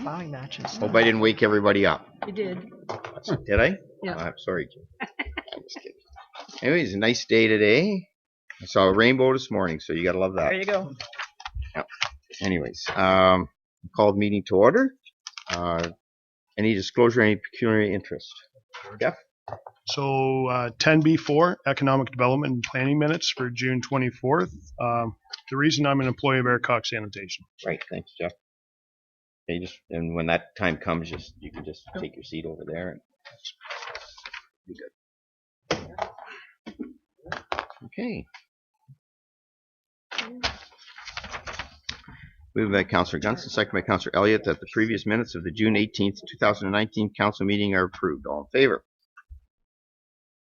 Bowing matches. Hope I didn't wake everybody up. You did. Did I? Yeah. I'm sorry, Jim. Just kidding. Anyways, a nice day today. I saw a rainbow this morning, so you gotta love that. There you go. Yep. Anyways, called meeting to order. Any disclosure, any pecuniary interest? Jeff? So 10B4, Economic Development and Planning Minutes for June 24th. The reason I'm an employee of Aircock Sanitation. Right, thanks, Jeff. Okay, and when that time comes, you can just take your seat over there and be good. Okay. Moved by Councillor Gunson, second by Councillor Elliott, that the previous minutes of the June 18th, 2019 council meeting are approved. All in favor?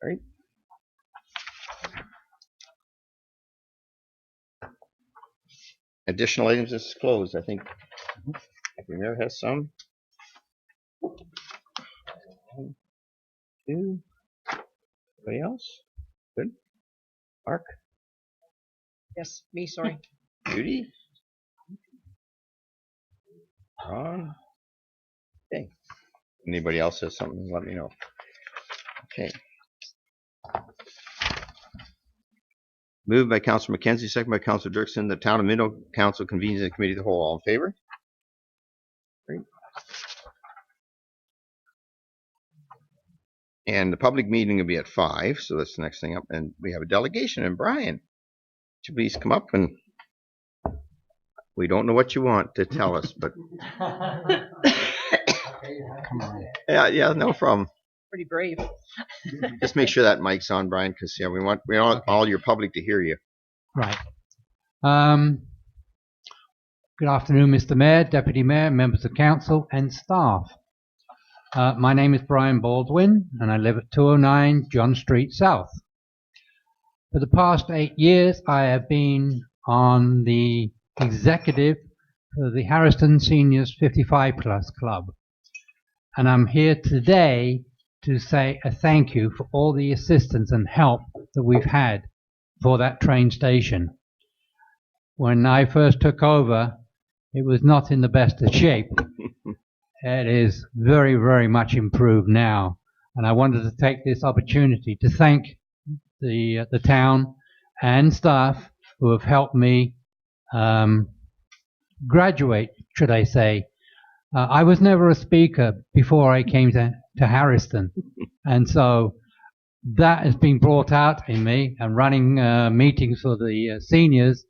All right. Additional items to disclose. I think there has some. 1, 2. Anybody else? Good. Mark? Yes, me, sorry. Judy? Ron? Okay. Anybody else has something, let me know. Okay. Moved by Councillor McKenzie, second by Councillor Dirksen. The Town of Minto Council convenes a committee of the whole. All in favor? Great. And the public meeting will be at 5, so that's the next thing up. And we have a delegation. And Brian, would you please come up? And we don't know what you want to tell us, but yeah, no problem. Pretty brave. Just make sure that mic's on, Brian, because we want all your public to hear you. Right. Good afternoon, Mr. Mayor, Deputy Mayor, members of council and staff. My name is Brian Baldwin and I live at 209 John Street South. For the past 8 years I have been on the executive for the Harriston Seniors 55 Plus Club, and I'm here today to say a thank you for all the assistance and help that we've had for that train station. When I first took over, it was not in the best of shape. It is very, very much improved now, and I wanted to take this opportunity to thank the town and staff who have helped me graduate, should I say. I was never a speaker before I came to Harriston, and so that has been brought out in me, and running meetings for the seniors,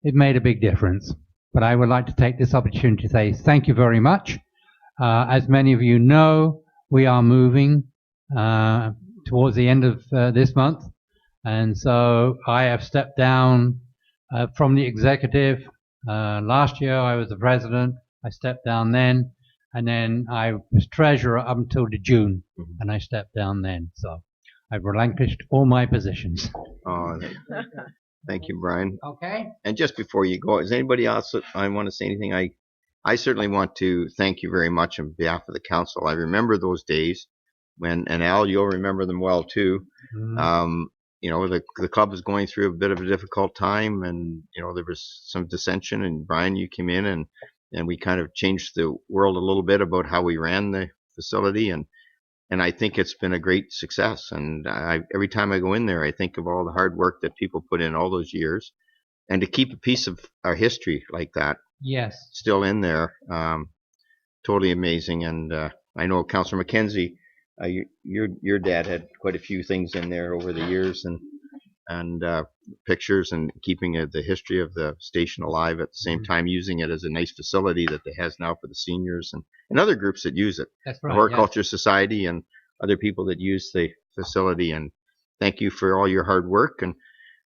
it made a big difference. But I would like to take this opportunity to say thank you very much. As many of you know, we are moving towards the end of this month, and so I have stepped down from the executive. Last year I was the president. I stepped down then, and then I was treasurer up until June, and I stepped down then. So I've relinquished all my positions. Oh, thank you, Brian. Okay. And just before you go, is anybody else I want to say anything? I certainly want to thank you very much on behalf of the council. I remember those days when, and Al, you'll remember them well too. Mm-hmm. You know, the club was going through a bit of a difficult time, and you know there was some dissension. And Brian, you came in, and we kind of changed the world a little bit about how we ran the facility, and I think it's been a great success. And every time I go in there, I think of all the hard work that people put in all those years, and to keep a piece of our history like that, yes, still in there, totally amazing. And I know Councillor McKenzie, your dad had quite a few things in there over the years, and pictures, and keeping the history of the station alive at the same time, using it as a nice facility that it has now for the seniors and other groups that use it. That's right. The Horticulture Society and other people that use the facility. And thank you for all your hard work. And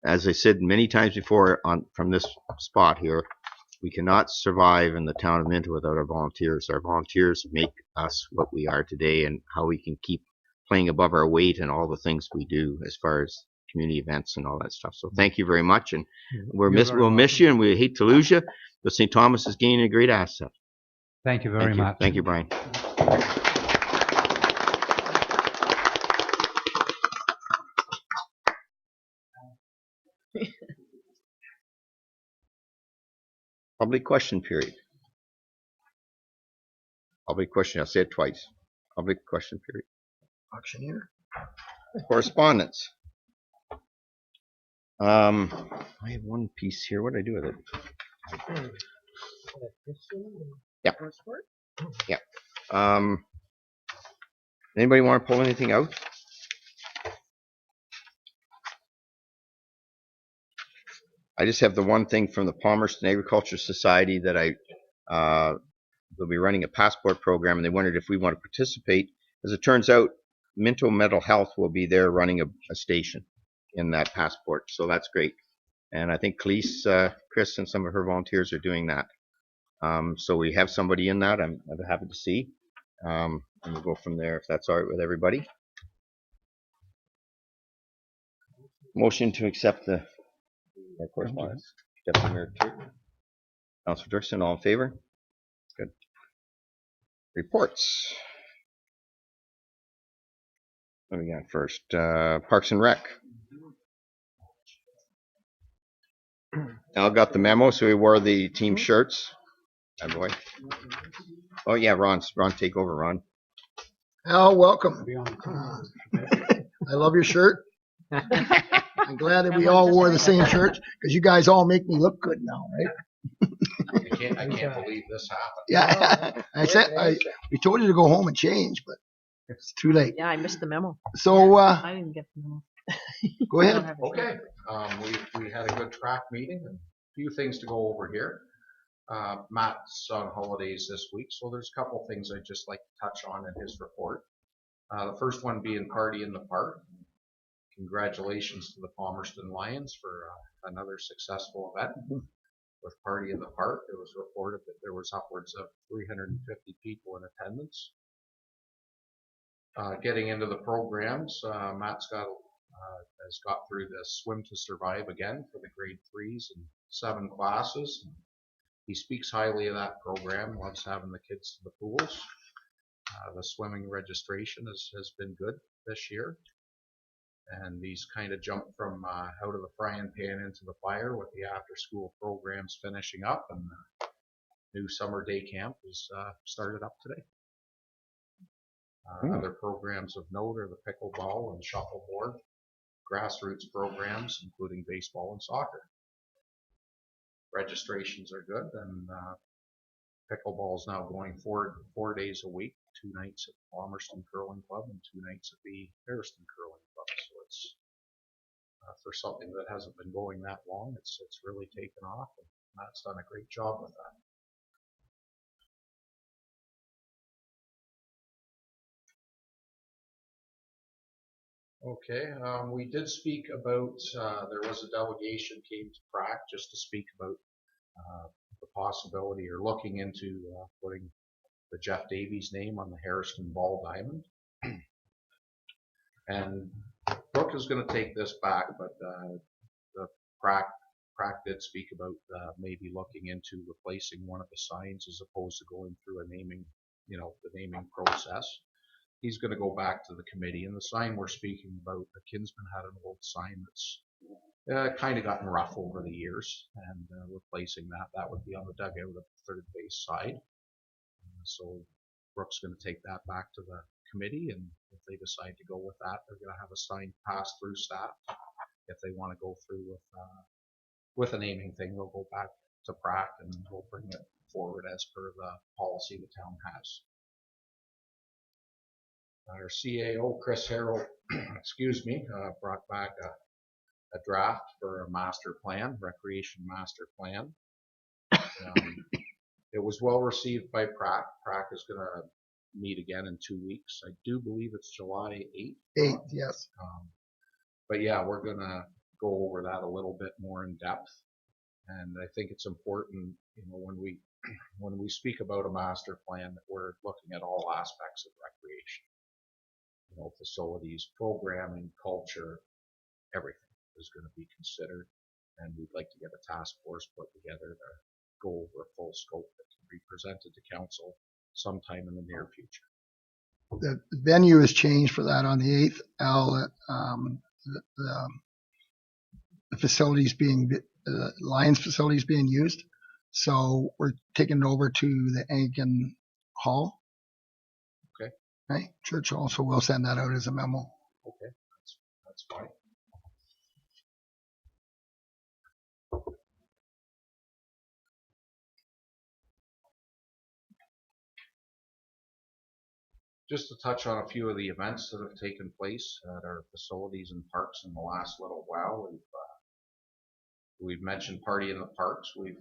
as I said many times before from this spot here, we cannot survive in the town of Minto without our volunteers. Our volunteers make us what we are today, and how we can keep playing above our weight in all the things we do as far as community events and all that stuff. So thank you very much, and we'll miss you, and we hate to lose you, but St. Thomas is gaining a great asset. Thank you very much. Thank you, Brian. Public question period. Public question. I'll say it twice. Public question period. Auctioneer. Correspondence. I have one piece here. What did I do with it? Yeah. Yeah. Anybody want to pull anything out? I just have the one thing from the Palmerston Agriculture Society that they'll be running a passport program, and they wondered if we want to participate. As it turns out, Minto Mental Health will be there running a station in that passport, so that's great. And I think Chris and some of her volunteers are doing that. So we have somebody in that. I'm happy to see. And we'll go from there if that's all right with everybody. Motion to accept the correspondence. Deputy Mayor Turton. Councilor Dirksen, all in favor? Good. Reports. What do we got first? Parks and Rec. Al got the memo, so we wore the team shirts. Hi, boy. Oh yeah, Ron, take over, Ron. Al, welcome. I love your shirt. I'm glad that we all wore the same shirt because you guys all make me look good now, right? I can't believe this happened. Yeah, we told you to go home and change, but it's too late. Yeah, I missed the memo. So I didn't get the memo. go ahead. Okay, we had a good track meeting and a few things to go over here. Matt's on holidays this week, so there's a couple things I'd just like to touch on in his report. The first one being Party in the Park. Congratulations to the Palmerston Lions for another successful event with Party in the Park. It was reported that there was upwards of 350 people in attendance. Getting into the programs, Matt's has got through the Swim to Survive again for the grade 3s and 7 classes. He speaks highly of that program, loves having the kids to the pools. The swimming registration has been good this year. And he's kind of jumped from out of the frying pan into the fire with the after school programs finishing up, and new summer day camp is started up today. Other programs of note are the pickleball and shuffleboard, grassroots programs, including baseball and soccer. Registrations are good, and pickleball is now going 4 days a week, 2 nights at Palmerston Curling Club and 2 nights at the Harrison Curling Club. So it's for something that hasn't been going that long, it's really taken off, and Matt's done a great job with that. Okay, we did speak about, there was a delegation came to Prac just to speak about the possibility or looking into putting the Jeff Davies name on the Harrison Ball Diamond. And Brooke is going to take this back, but the Prac did speak about maybe looking into replacing one of the signs as opposed to going through a naming, the naming process. He's going to go back to the committee, and the sign we're speaking about, the Kinsman had an old sign that's kind of gotten rough over the years, and replacing that would be on the dugout of the third base side. So Brooke's going to take that back to the committee, and if they decide to go with that, they're going to have a sign pass through staff. If they want to go through with a naming thing, they'll go back to Prac and we'll bring it forward as per the policy the town has. Our CAO, Chris Harrell, brought back a draft for a master plan, recreation master plan. It was well received by Prac. Prac is going to meet again in 2 weeks. I do believe it's July 8th. 8th, yes. But yeah, we're going to go over that a little bit more in depth. And I think it's important, when we speak about a master plan, that we're looking at all aspects of recreation. Facilities, programming, culture, everything is going to be considered. And we'd like to get a task force put together to go over a full scope that can be presented to council sometime in the near future. The venue has changed for that on the 8th. Al, the facilities being Lions facilities being used, so we're taking it over to the Anglican Hall Right? Church also will send that out as a memo. Okay, that's fine. Just to touch on a few of the events that have taken place at our facilities and parks in the last little while. We've mentioned Party in the Parks. We've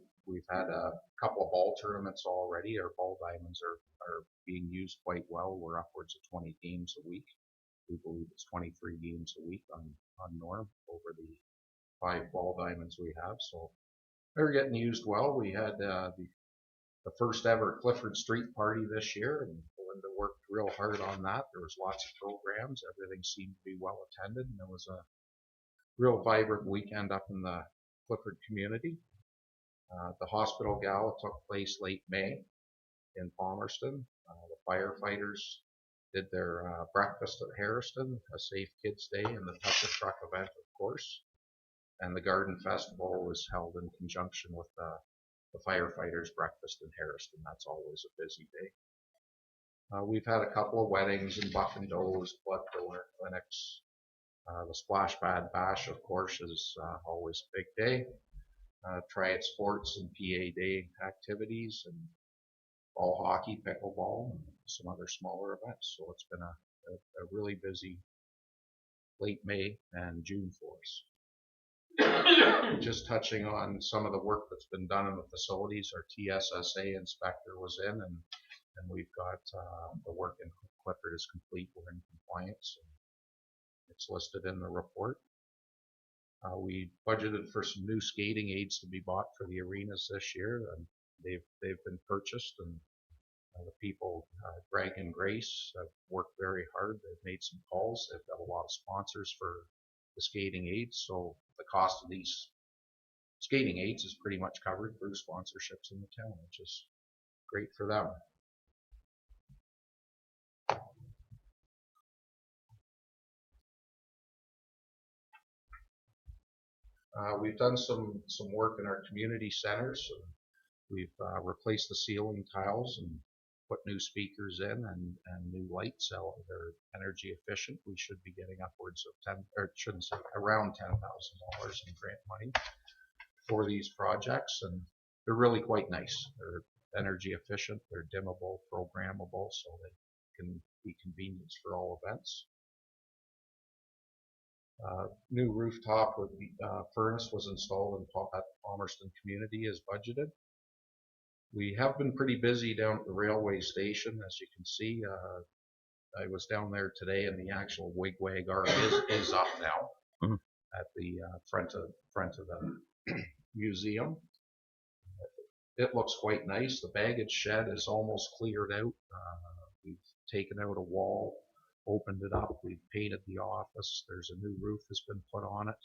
had a couple of ball tournaments already. Our ball diamonds are being used quite well. We're upwards of 20 games a week. We believe it's 23 games a week on norm over the 5 ball diamonds we have. So they're getting used well. We had the first ever Clifford Street party this year, and Belinda worked real hard on that. There was lots of programs. Everything seemed to be well attended, and it was a real vibrant weekend up in the Clifford community. The hospital gala took place late May in Palmerston. The firefighters did their breakfast at Harriston, a Safe Kids Day, and the Touch a Truck event, of course. And the Garden Festival was held in conjunction with the firefighters' breakfast in Harriston. That's always a busy day. We've had a couple of weddings and buck and does, blood donor clinics. The Splash Pad Bash, of course, is always a big day. Triad Sports and PA Day activities, and ball hockey, pickleball, and some other smaller events. So it's been a really busy late May and June for us. Just touching on some of the work that's been done in the facilities, our TSSA inspector was in, and we've got the work in Clifford is complete. We're in compliance, and it's listed in the report. We budgeted for some new skating aids to be bought for the arenas this year, and they've been purchased, and the people, Greg and Grace, have worked very hard. They've made some calls. They've got a lot of sponsors for the skating aids, so the cost of these skating aids is pretty much covered through sponsorships in the town, which is great for them. We've done some work in our community centers. We've replaced the ceiling tiles and put new speakers in and new lights. They're energy efficient. We should be getting upwards of around $10,000 in grant money for these projects, and they're really quite nice. They're energy efficient. They're dimmable, programmable, so they can be convenient for all events. New rooftop with furnace was installed at Palmerston Community as budgeted. We have been pretty busy down at the railway station, as you can see. I was down there today, and the actual wigwag arm is up now at the front of the museum. It looks quite nice. The baggage shed is almost cleared out. We've taken out a wall, opened it up. We've painted the office. There's a new roof that's been put on it.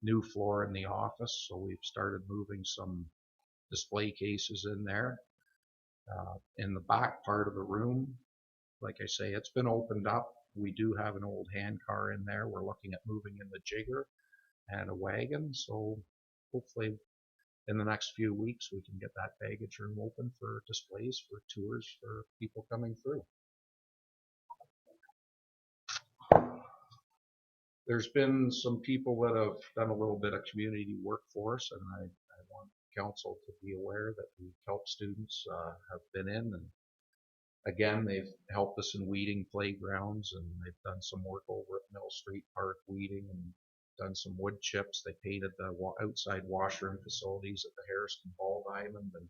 New floor in the office, so we've started moving some display cases in there. In the back part of the room, like I say, it's been opened up. We do have an old hand car in there. We're looking at moving in the jigger and a wagon, so hopefully in the next few weeks we can get that baggage room open for displays, for tours, for people coming through. There's been some people that have done a little bit of community work for us, and I want council to be aware that the help students have been in, and again, they've helped us in weeding playgrounds, and they've done some work over at Mill Street Park weeding, and done some wood chips. They painted the outside washroom facilities at the Harriston Ball Diamond, and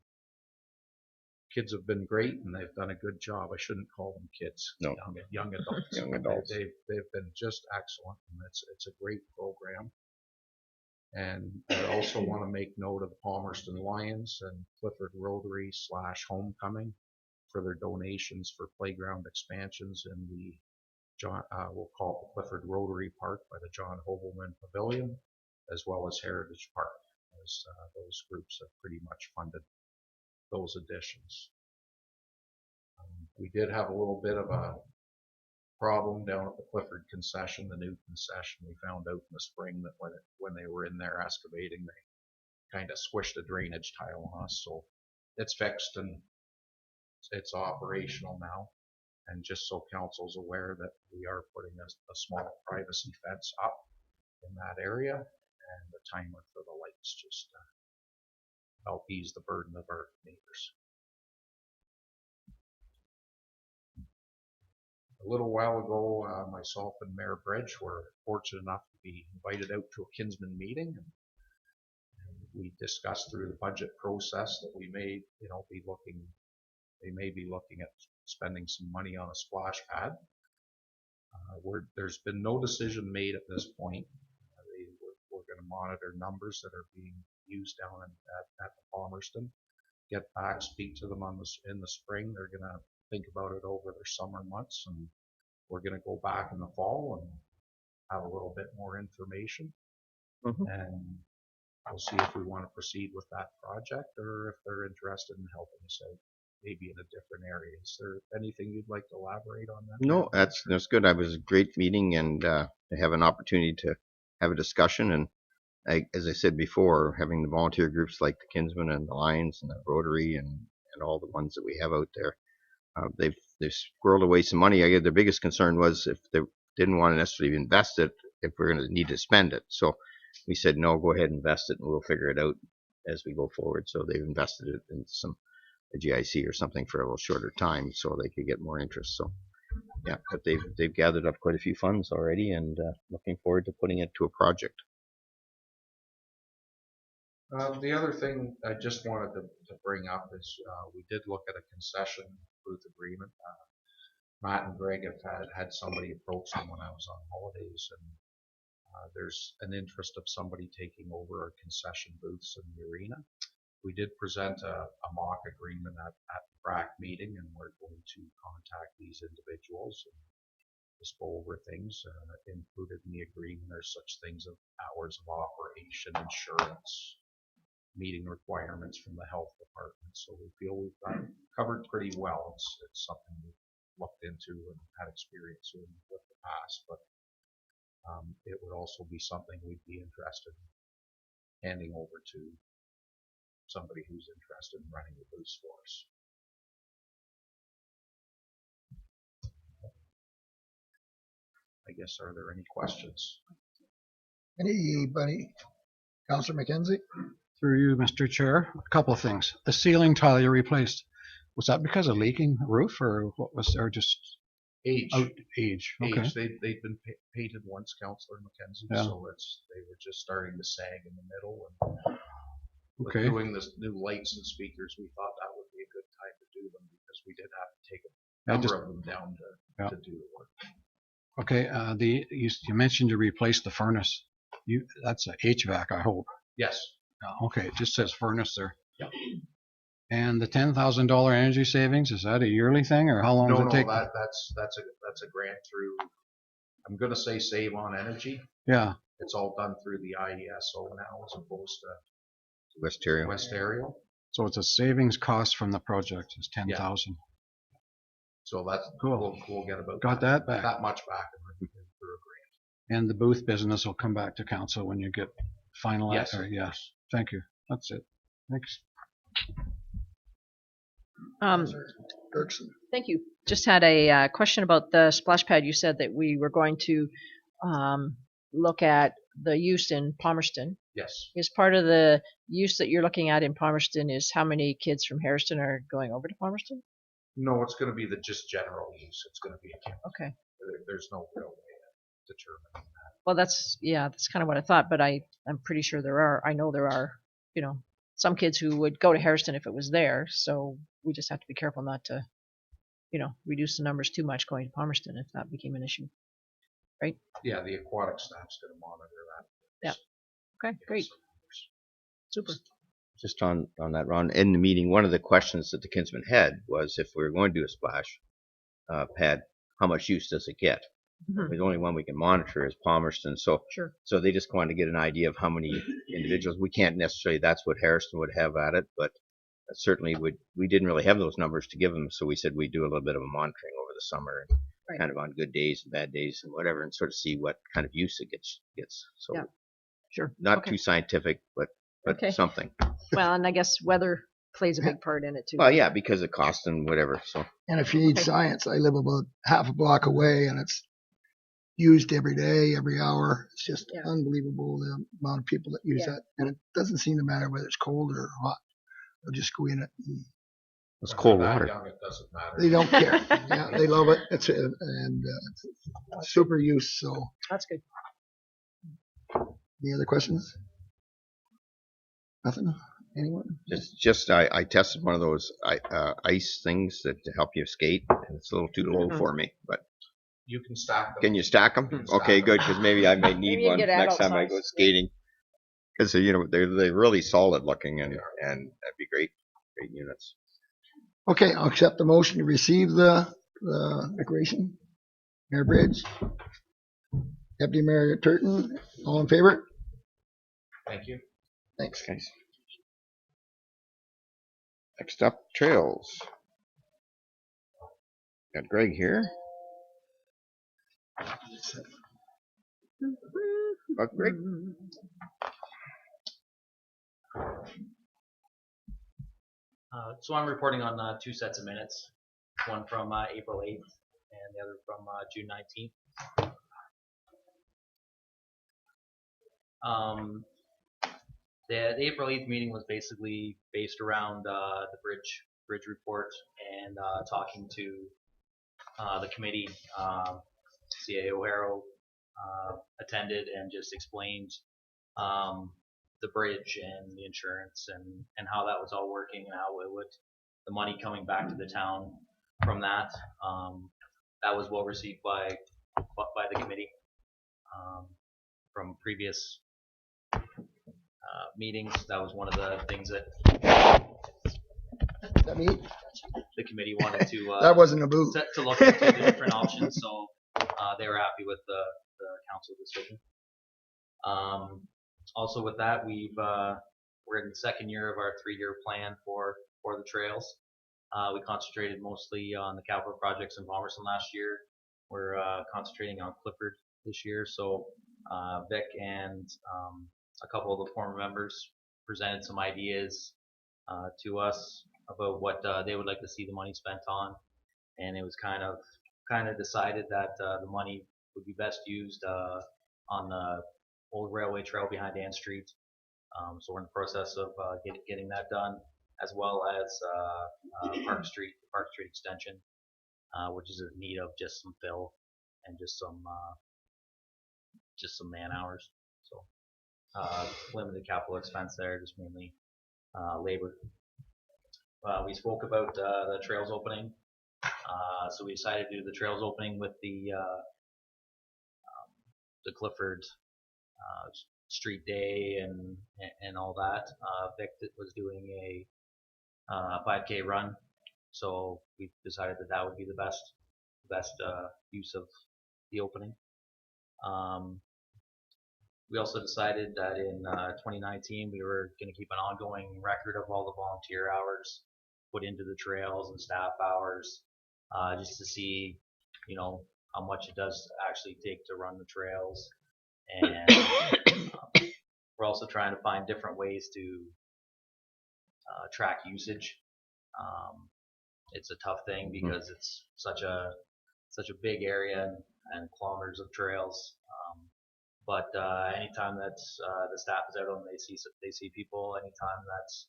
kids have been great, and they've done a good job. I shouldn't call them kids. No. Young adults. Young adults. They've been just excellent, and it's a great program. And I also want to make note of the Palmerston Lions and Clifford Rotary / Homecoming for their donations for playground expansions in the we'll call it the Clifford Rotary Park by the John Hobelman Pavilion, as well as Heritage Park, as those groups have pretty much funded those additions. We did have a little bit of a problem down at the Clifford concession, the new concession. We found out in the spring that when they were in there excavating, they kind of squished a drainage tile on us, so it's fixed and it's operational now. And just so council's aware that we are putting a small privacy fence up in that area, and the timer for the lights just help ease the burden of our neighbors. A little while ago, myself and Mayor Bridge were fortunate enough to be invited out to a Kinsman meeting, and we discussed through the budget process that we may, they may be looking at spending some money on a splash pad. There's been no decision made at this point. We're going to monitor numbers that are being used down at the Palmerston. Get back, speak to them in the spring. They're going to think about it over their summer months, and we're going to go back in the fall and have a little bit more information. And we'll see if we want to proceed with that project or if they're interested in helping us out, maybe in a different area. Is there anything you'd like to elaborate on that? No, that's good. It was a great meeting, and to have an opportunity to have a discussion. And as I said before, having the volunteer groups like the Kinsman and the Lions and the Rotary and all the ones that we have out there, they've squirreled away some money. I guess their biggest concern was if they didn't want to necessarily invest it, if we're going to need to spend it. So we said, no, go ahead and invest it, and we'll figure it out as we go forward. So they've invested it in a GIC or something for a little shorter time so they could get more interest. So yeah, but they've gathered up quite a few funds already, and looking forward to putting it to a project. The other thing I just wanted to bring up is we did look at a concession booth agreement. Matt and Greg have had somebody approach them when I was on holidays, and there's an interest of somebody taking over our concession booths in the arena. We did present a mock agreement at the BRAC meeting, and we're going to contact these individuals and just go over things. Included in the agreement are such things as hours of operation, insurance, meeting requirements from the health department. So we feel we've got it covered pretty well. It's something we've looked into and had experience with the past, but it would also be something we'd be interested in handing over to somebody who's interested in running the booth for us. I guess, are there any questions? Anybody? Councillor McKenzie? Through you, Mr. Chair, a couple of things. The ceiling tile you replaced, was that because of leaking roof, or what was there? Just Age. Age. Okay. Age. They've been painted once, Councillor McKenzie, Yeah. so they were just starting to sag in the middle. And with Okay. doing this new lights and speakers, we thought that would be a good time to do them because we did have to take a number of them down to do the work. Okay. You mentioned to replace the furnace. That's a HVAC, I hope. Yes. Okay. It just says furnace there. Yeah. And the $10,000 energy savings, is that a yearly thing, or how long does it take? That's a grant through. I'm going to say Save on Energy. Yeah. It's all done through the IESO now, as opposed to West Area. So it's a savings cost from the project is $10,000. So that's cool. We'll get about that back. That much back through a grant. And the booth business will come back to council when you get finalized. Yes. Yes. Thank you. That's it. Thanks. Dirksen? Thank you. Just had a question about the splash pad. You said that we were going to look at the use in Palmerston. Yes. Is part of the use that you're looking at in Palmerston is how many kids from Hairston are going over to Palmerston? No, it's going to be the just general use. It's going to be a count. Okay. There's no real way to determine that. Well, that's kind of what I thought, but I'm pretty sure I know there are, some kids who would go to Hairston if it was there. So we just have to be careful not to, reduce the numbers too much going to Palmerston if that became an issue. Right? Yeah, the aquatic staff's going to monitor that. Yeah. Okay, great. Super. Just on that, Ron, in the meeting, one of the questions that the Kinsman had was if we were going to do a splash pad, how much use does it get? Mm-hmm. The only one we can monitor is Palmerston. So Sure. So they just wanted to get an idea of how many individuals. We can't necessarily, that's what Hairston would have at it, but certainly we didn't really have those numbers to give them. So we said we'd do a little bit of a monitoring over the summer, and right. kind of on good days and bad days and whatever, and sort of see what kind of use it gets. So yeah. Sure. Not okay. too scientific, but okay. something. Well, and I guess weather plays a big part in it too. Well, yeah, because of cost and whatever. So And if you need science, I live about half a block away, and it's used every day, every hour. It's just unbelievable the amount of people that use that, and it doesn't seem to matter whether it's cold or hot. They'll just go in it. And it's cold When they're that water. young, it doesn't matter. they don't care. Yeah, they love it. It's super use. So, That's good. any other questions? Nothing. Anyone? Just I tested one of those ice things that to help you skate, and it's a little too low for me. But You can stack them. can you stack them? can stack Okay, them. good, because maybe I may need Maybe you one can get next adult time I go size. skating. Because they're really solid looking, and that'd be great units. Okay, I'll accept the motion to receive the decoration. Mayor Bridge, Deputy Mayor Turton, all in favor? Thank you. Thanks. Okay. Next up, trails. Got Greg here. Greg. So I'm reporting on 2 sets of minutes, one from April 8th and the other from June 19th. The April 8th meeting was basically based around the bridge report and talking to the committee. CA O'Hara attended and just explained the bridge and the insurance and how that was all working and how it would the money coming back to the town from that. That was well received by the committee from previous meetings. That was one of the things that the committee wanted to that wasn't a boot. to look into the different options. So they were happy with the council decision. Also with that, we're in the second year of our 3-year plan for the trails. We concentrated mostly on the capital projects in Palmerston last year. We're concentrating on Clifford this year. So Vic and a couple of the former members presented some ideas to us about what they would like to see the money spent on, and it was kind of decided that the money would be best used on the old railway trail behind Ann Street. So we're in the process of getting that done, as well as Park Street extension, which is in need of just some fill and just some man hours. So limited capital expense there, just mainly labor. We spoke about the trails opening. So we decided to do the trails opening with the Clifford street day and all that. Vic was doing a 5K run, so we decided that would be the best use of the opening. We also decided that in 2019 we were going to keep an ongoing record of all the volunteer hours put into the trails and staff hours, just to see, how much it does actually take to run the trails. And we're also trying to find different ways to track usage. It's a tough thing because it's such a big area and kilometers of trails. But anytime that's the staff is out and they see people, anytime that's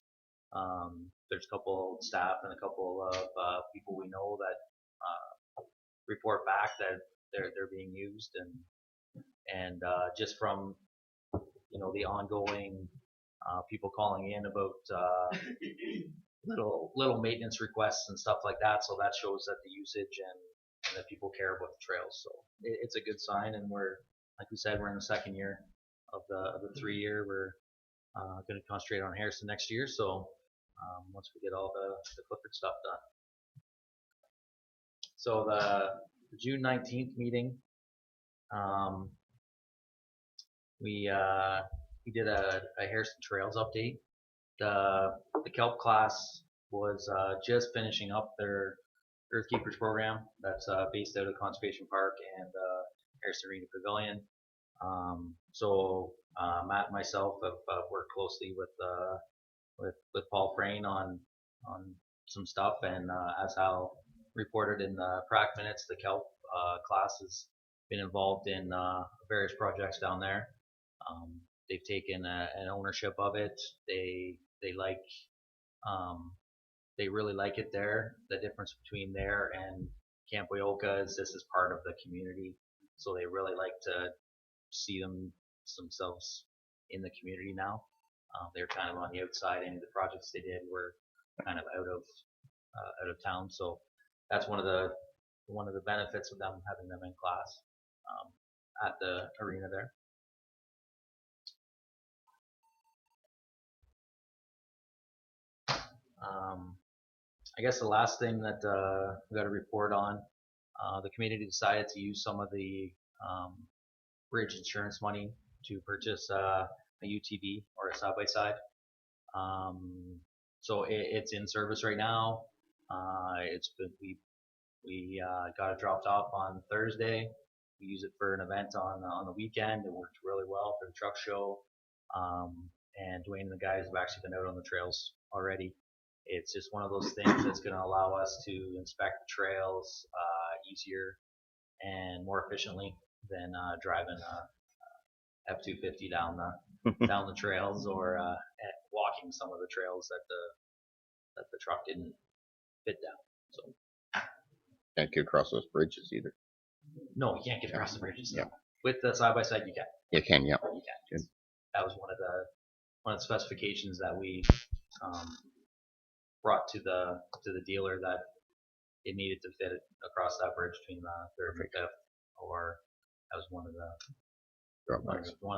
there's a couple staff and a couple of people we know that report back that they're being used, and just from the ongoing people calling in about little maintenance requests and stuff like that. So that shows that the usage and that people care about the trails. So it's a good sign, and like we said, we're in the second year of the 3-year. We're going to concentrate on Harrison next year. So once we get all the Clifford stuff done. So the June 19th meeting, we did a Harrison Trails update. The Kelp class was just finishing up their Earthkeepers program that's based out of Conservation Park and Harrison Arena Pavilion. So Matt and myself have worked closely with Paul Frayne on some stuff. And as Hal reported in the prac minutes, the Kelp class has been involved in various projects down there. They've taken an ownership of it. They like they really like it there. The difference between there and Camp Wyoka is this is part of the community, so they really like to see themselves in the community now. They're kind of on the outside. Any of the projects they did were kind of out of town, so that's one of the benefits of them having them in class at the arena there. I guess the last thing that we got to report on, the community decided to use some of the bridge insurance money to purchase a UTV or a side-by-side. So it's in service right now. We got it dropped off on Thursday. We use it for an event on the weekend. It worked really well for the truck show. And Dwayne and the guys have actually been out on the trails already. It's just one of those things that's going to allow us to inspect the trails easier and more efficiently than driving a F-250 down the trails or walking some of the trails that the truck didn't fit down. So Can't get across those bridges either. no, you can't get across the bridges. Yeah. With the side by side, you can. You can, yeah. You can. Good. That was one of the specifications that we brought to the dealer, that it needed to fit across that bridge between the third and fifth, or that was one of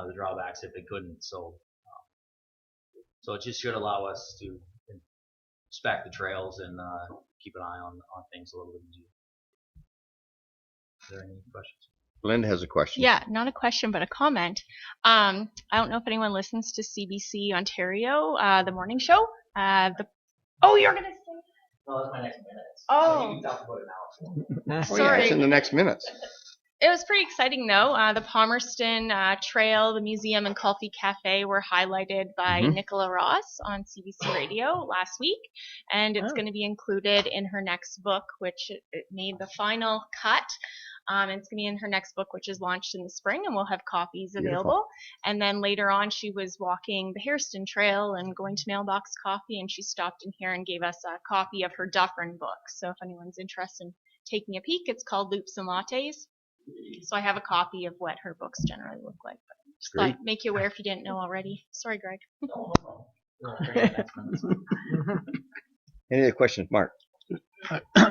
the drawbacks if it couldn't. So it just should allow us to inspect the trails and keep an eye on things a little bit easier. Is there any questions? Linda has a question. Yeah, not a question, but a comment. I don't know if anyone listens to CBC Ontario, the morning show. Oh, you're gonna say? No, that's my next minutes. Oh, you can talk about it now. Oh, yeah, it's in the next minutes. It was pretty exciting, though. The Palmerston Trail, the museum, and Coffee Cafe were highlighted by Nicola Ross on CBC Radio last week, and it's going to be included in her next book, which it made the final cut. It's going to be in her next book, which is launched in the spring, and we'll have copies available. And then later on, she was walking the Hairston Trail and going to Mailbox Coffee, and she stopped in here and gave us a copy of her Dufferin book. So if anyone's interested in taking a peek, it's called Loops and Lattes. So I have a copy of what her books generally look like. But just thought I'd make you aware if you didn't know already. Sorry, Greg. Any other questions, Mark?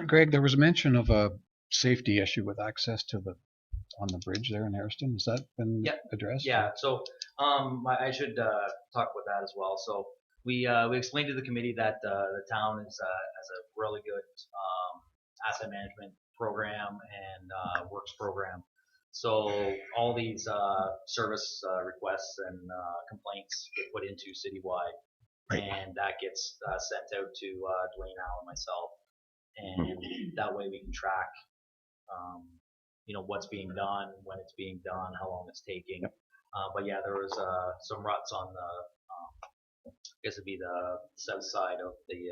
Greg, there was a mention of a safety issue with access to on the bridge there in Hairston. Has that been addressed? Yeah. So I should talk about that as well. So we explained to the committee that the town has a really good asset management program and works program. So all these service requests and complaints get put into citywide, and that gets sent out to Dwayne, Al, and myself, and that way we can track, what's being done, when it's being done, how long it's taking. But yeah, there was some ruts on the, I guess it'd be the south side of the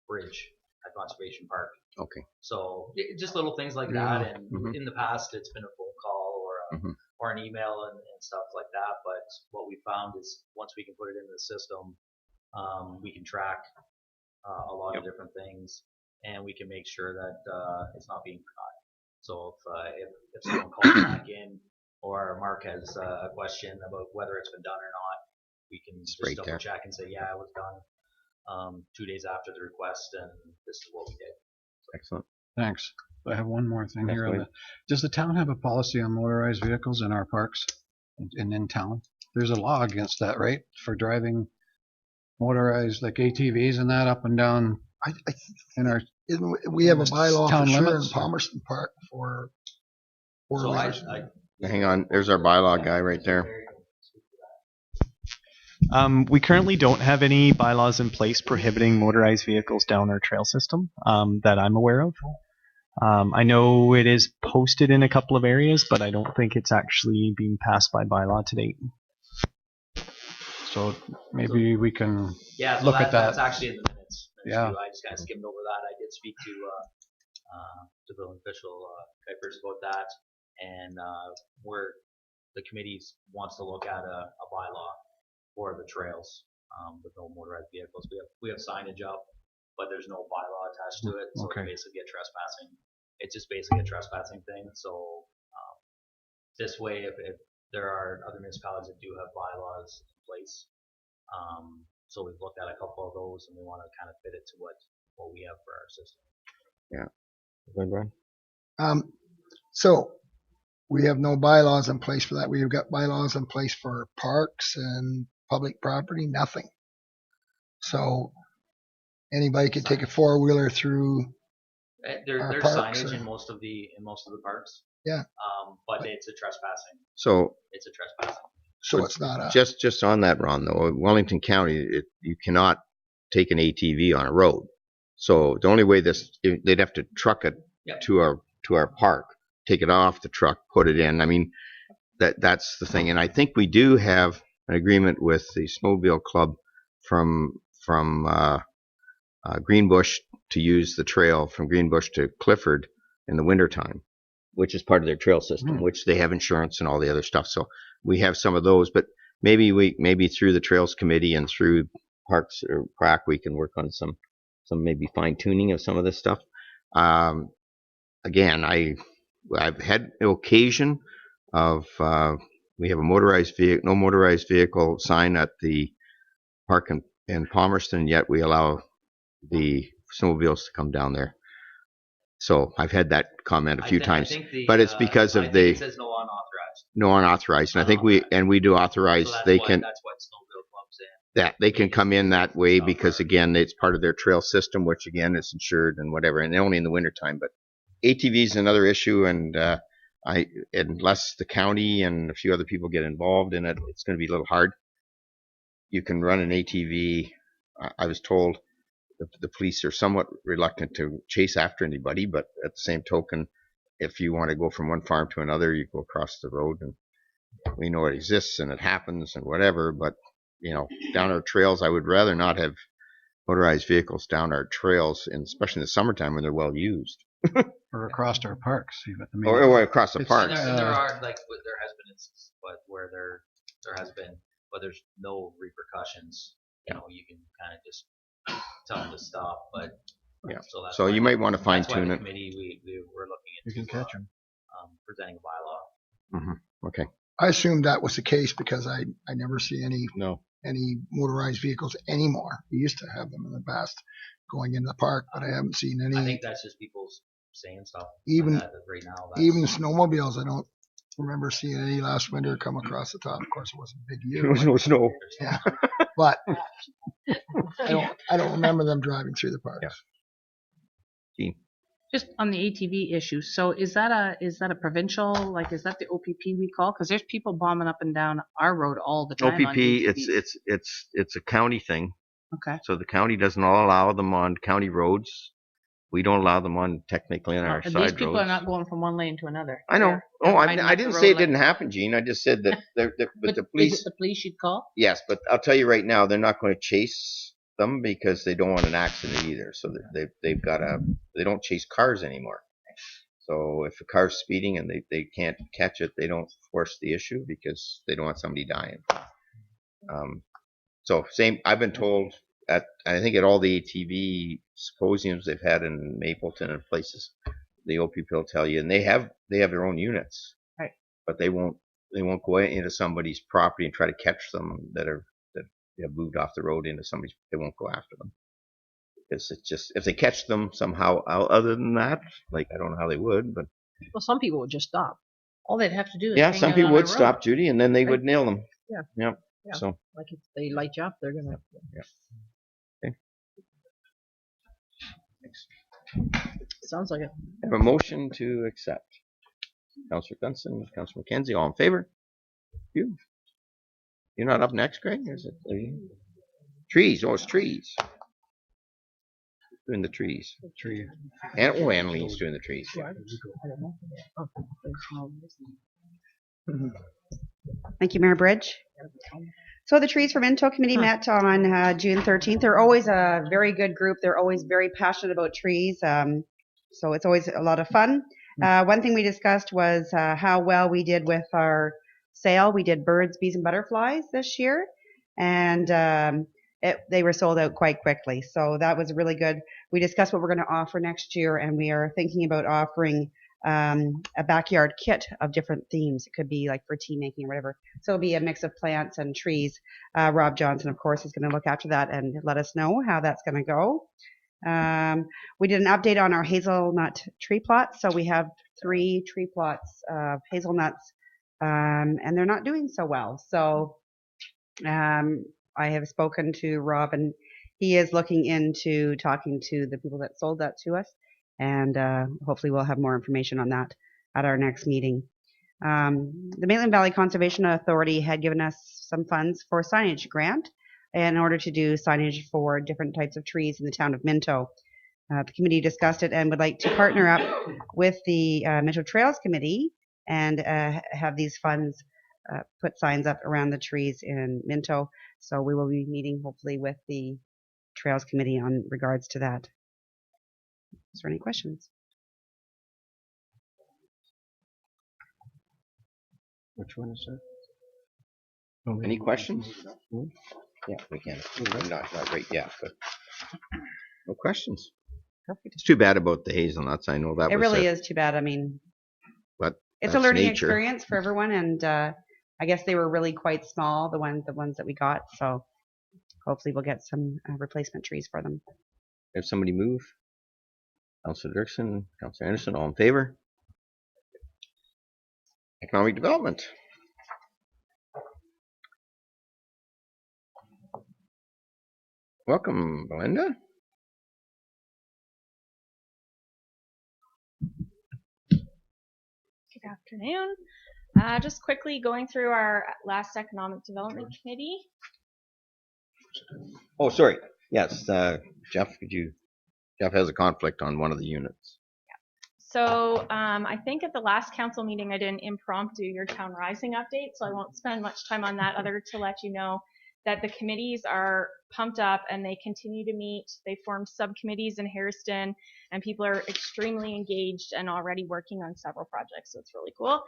bridge at Conservation Park. Okay. So just little things like that, and in the past it's been a phone call or an email and stuff like that. But what we found is once we can put it into the system, we can track a lot of different things, and we can make sure that it's not being forgotten. So if someone calls back in, or Mark has a question about whether it's been done or not, we can just double check and say, yeah, it was done 2 days after the request, and this is what we did. Excellent. Thanks. I have one more thing here. Does the town have a policy on motorized vehicles in our parks and in town? There's a law against that, right? For driving motorized, like ATVs and that, up and down in our we have a bylaw town for sure limits? in Palmerston Park for So Hang on. There's our bylaw guy right there. We currently don't have any bylaws in place prohibiting motorized vehicles down our trail system that I'm aware of. I know it is posted in a couple of areas, but I don't think it's actually being passed by bylaw to date. So maybe we can Yeah, so look at that. That's actually in the minutes Yeah. I just kind of skimmed over that. I did speak to building official Kuipers about that, and where the committee wants to look at a bylaw for the trails with no motorized vehicles. We have signage up, but there's no bylaw attached to it, so Okay. it's basically a trespassing. It's just basically a trespassing thing. So this way, if there are other municipalities that do have bylaws in place, so we've looked at a couple of those, and we want to kind of fit it to what we have for our system. Yeah. Good, Brian? So we have no bylaws in place for that. We've got bylaws in place for parks and public property, nothing. So anybody could take a four-wheeler through. There's parks signage or- in most of the parks. Yeah. But it's a trespassing. So It's a trespassing. So it's not a. just on that, Ron, though, Wellington County, you cannot take an ATV on a road. So the only way they'd have to truck it Yep. to our park, take it off the truck, put it in. I mean, that's the thing. And I think we do have an agreement with the Snowmobile Club from Greenbush to use the trail from Greenbush to Clifford in the wintertime, which is part of their trail system, which they have insurance and all the other stuff. So we have some of those, but maybe through the Trails Committee and through Parks or PRAC, we can work on some maybe fine tuning of some of this stuff. Again, I've had occasion of we have a no motorized vehicle sign at the park in Palmerston, yet we allow the snowmobiles to come down there. So I've had that comment a few times, but it's because of it says no unauthorized. No unauthorized, and I think we do authorize. So They can. That's what Snowmobile Club's in. That they can come in that way because again it's part of their trail system, which again is insured and whatever, and only in the wintertime. But ATV is another issue, and unless the county and a few other people get involved in it, it's going to be a little hard. You can run an ATV. I was told the police are somewhat reluctant to chase after anybody, but at the same token, if you want to go from one farm to another, you go across the road, and we know it exists and it happens and whatever. But down our trails, I would rather not have motorized vehicles down our trails, and especially in the summertime when they're well used. Or across our parks, even. I mean, or across the parks. And there are there has been instances, but where there has been, but there's no repercussions. You can kind of just tell them to stop, but yeah. So you might want to fine tune it. Committee we're looking into. You can catch them. Presenting a bylaw. Mm-hmm. Okay. I assumed that was the case because I never see any motorized vehicles anymore. We used to have them in the past going into the park, but I haven't seen any. I think that's just people saying stuff. Even like that right now. Even snowmobiles, I don't remember seeing any last winter come across the top. Of course, it wasn't a big year. There was no snow. Yeah, but I don't remember them driving through the parks. Yeah. Just on the ATV issue, so is that a provincial, like, is that the OPP we call? Because there's people bombing up and down our road all the time. OPP, on ATVs. it's a county thing. Okay. So the county doesn't allow them on county roads. We don't allow them on technically on our And side these people roads. are not going from one lane to another. I know. I didn't say it didn't happen, Gene. I just said that but the police. Is it the police you'd call? Yes, but I'll tell you right now, they're not going to chase them because they don't want an accident either. So they've got they don't chase cars anymore. So if a car's speeding and they can't catch it, they don't force the issue because they don't want somebody dying. So same. I've been told I think at all the ATV symposiums they've had in Mapleton and places, the OPP will tell you, and they have their own units, right? But they won't go into somebody's property and try to catch them that have moved off the road into somebody's. They won't go after them because it's just if they catch them somehow. Other than that, like I don't know how they would, but well, some people would just stop. All they'd have to do is yeah, some people would stop, Judy, and then they would nail them. Yeah. Yep. Yeah. So like if they light you up, they're gonna. Yeah. Okay. Thanks. Sounds like it. I have a motion to accept. Councillor Gunson, Councillor McKenzie, all in favor? You're not up next, Greg? Is it trees? Oh, it's trees. Doing the trees. Tree. And Annalene's doing the trees. I don't know. Thank you, Mayor Bridge. So the Trees for Minto Committee met on June 13th. They're always a very good group. They're always very passionate about trees. So it's always a lot of fun. One thing we discussed was how well we did with our sale. We did birds, bees, and butterflies this year, and they were sold out quite quickly. So that was really good. We discussed what we're going to offer next year, and we are thinking about offering a backyard kit of different themes. It could be like for tea making or whatever. So it'll be a mix of plants and trees. Rob Johnson, of course, is going to look after that and let us know how that's going to go. We did an update on our hazelnut tree plots. So we have 3 tree plots of hazelnuts, and they're not doing so well. So I have spoken to Rob, and he is looking into talking to the people that sold that to us, and hopefully we'll have more information on that at our next meeting. The Maitland Valley Conservation Authority had given us some funds for a signage grant in order to do signage for different types of trees in the town of Minto. The committee discussed it and would like to partner up with the Minto Trails Committee and have these funds put signs up around the trees in Minto. So we will be meeting hopefully with the Trails Committee on regards to that. Is there any questions? Which one is that? Any questions? Yeah, we can. Not right yet, but no questions. Perfect. It's too bad about the hazelnuts. I know that It was really is too bad. I mean, but it's a learning nature. experience for everyone, and I guess they were really quite small, the ones that we got. So hopefully we'll get some replacement trees for them. If somebody move, Councilor Dirksen, Councilor Anderson, all in favor? Economic development. Welcome, Belinda. Good afternoon. Just quickly going through our last Economic Development Committee. Oh, sorry. Yes, Jeff, Jeff has a conflict on one of the units. So I think at the last council meeting I did an impromptu Your Town Rising update, so I won't spend much time on that other to let you know that the committees are pumped up and they continue to meet. They form subcommittees in Hairston, and people are extremely engaged and already working on several projects, so it's really cool.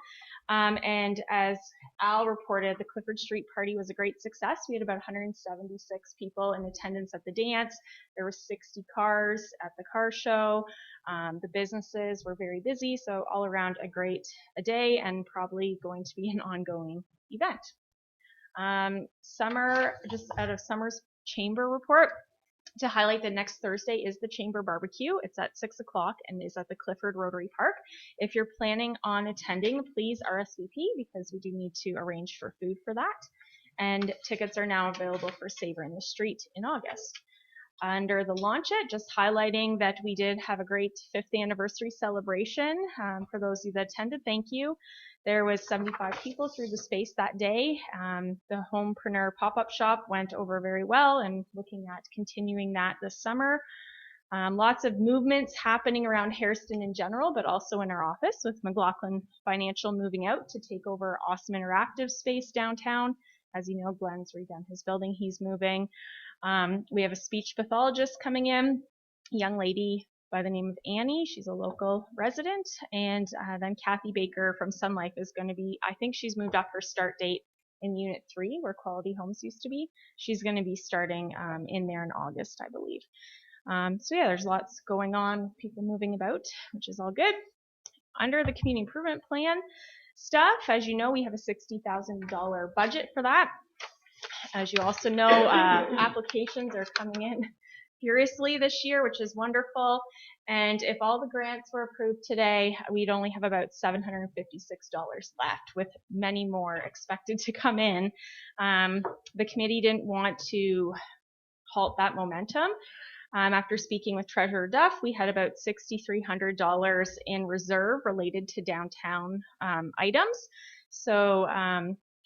And as Al reported, the Clifford Street party was a great success. We had about 176 people in attendance at the dance. There were 60 cars at the car show. The businesses were very busy, so all around a day, and probably going to be an ongoing event. Just out of Summer's chamber report, to highlight that next Thursday is the chamber barbecue. It's at 6 o'clock and is at the Clifford Rotary Park. If you're planning on attending, please RSVP because we do need to arrange for food for that. And tickets are now available for Savor in the Street in August. Under the launch it, just highlighting that we did have a great 5th anniversary celebration. For those of you that attended, thank you. There was 75 people through the space that day. The Homepreneur pop-up shop went over very well, and looking at continuing that this summer. Lots of movements happening around Hairston in general, but also in our office with McLaughlin Financial moving out to take over awesome interactive space downtown. As you know, Glenn's redone his building, he's moving. We have a speech pathologist coming in, a young lady by the name of Annie. She's a local resident. And then Kathy Baker from Sun Life is going to be, I think she's moved up her start date in Unit 3, where Quality Homes used to be. She's going to be starting in there in August, I believe. So yeah, there's lots going on, people moving about, which is all good. Under the community improvement plan stuff, as you know, we have a $60,000 budget for that. As you also know, applications are coming in furiously this year, which is wonderful. And if all the grants were approved today, we'd only have about $756 left, with many more expected to come in. The committee didn't want to halt that momentum. After speaking with Treasurer Duff, we had about $6,300 in reserve related to downtown items. So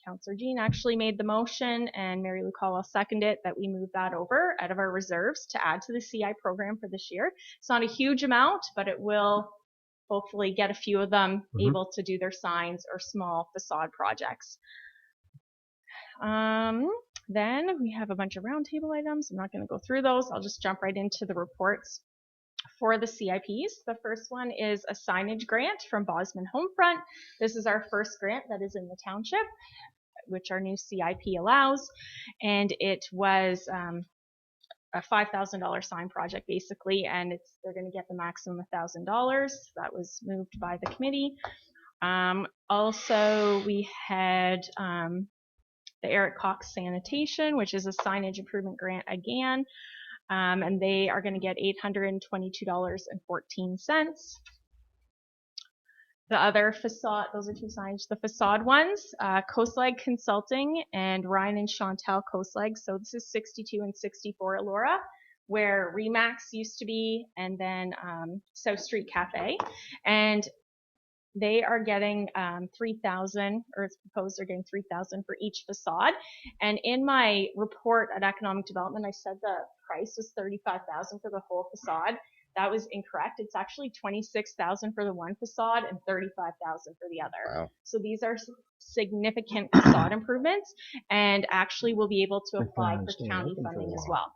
Councillor Jean actually made the motion, and Mary Lou Caldwell seconded it, that we move that over out of our reserves to add to the CI program for this year. It's not a huge amount, but it will hopefully get a few of them able to do their signs or small facade projects. Then we have a bunch of roundtable items. I'm not going to go through those. I'll just jump right into the reports for the CIPs. The first one is a signage grant from Bosman Homefront. This is our first grant that is in the township, which our new CIP allows, and it was a $5,000 sign project basically, and they're going to get the maximum $1,000. That was moved by the committee. Also, we had the Eric Cox Sanitation, which is a signage improvement grant again, and they are going to get $822.14. The other facade, those are two signs, the facade ones, Coastleg Consulting and Ryan and Chantel Coastleg. So this is 62 and 64 Elora, where Remax used to be, and then South Street Cafe. And they are getting $3,000, or it's proposed they're getting $3,000 for each facade. And in my report at Economic Development, I said the price was $35,000 for the whole facade. That was incorrect. It's actually $26,000 for the one facade and $35,000 for the other. Wow. So these are significant facade improvements, and actually we'll be able to apply for county funding as well.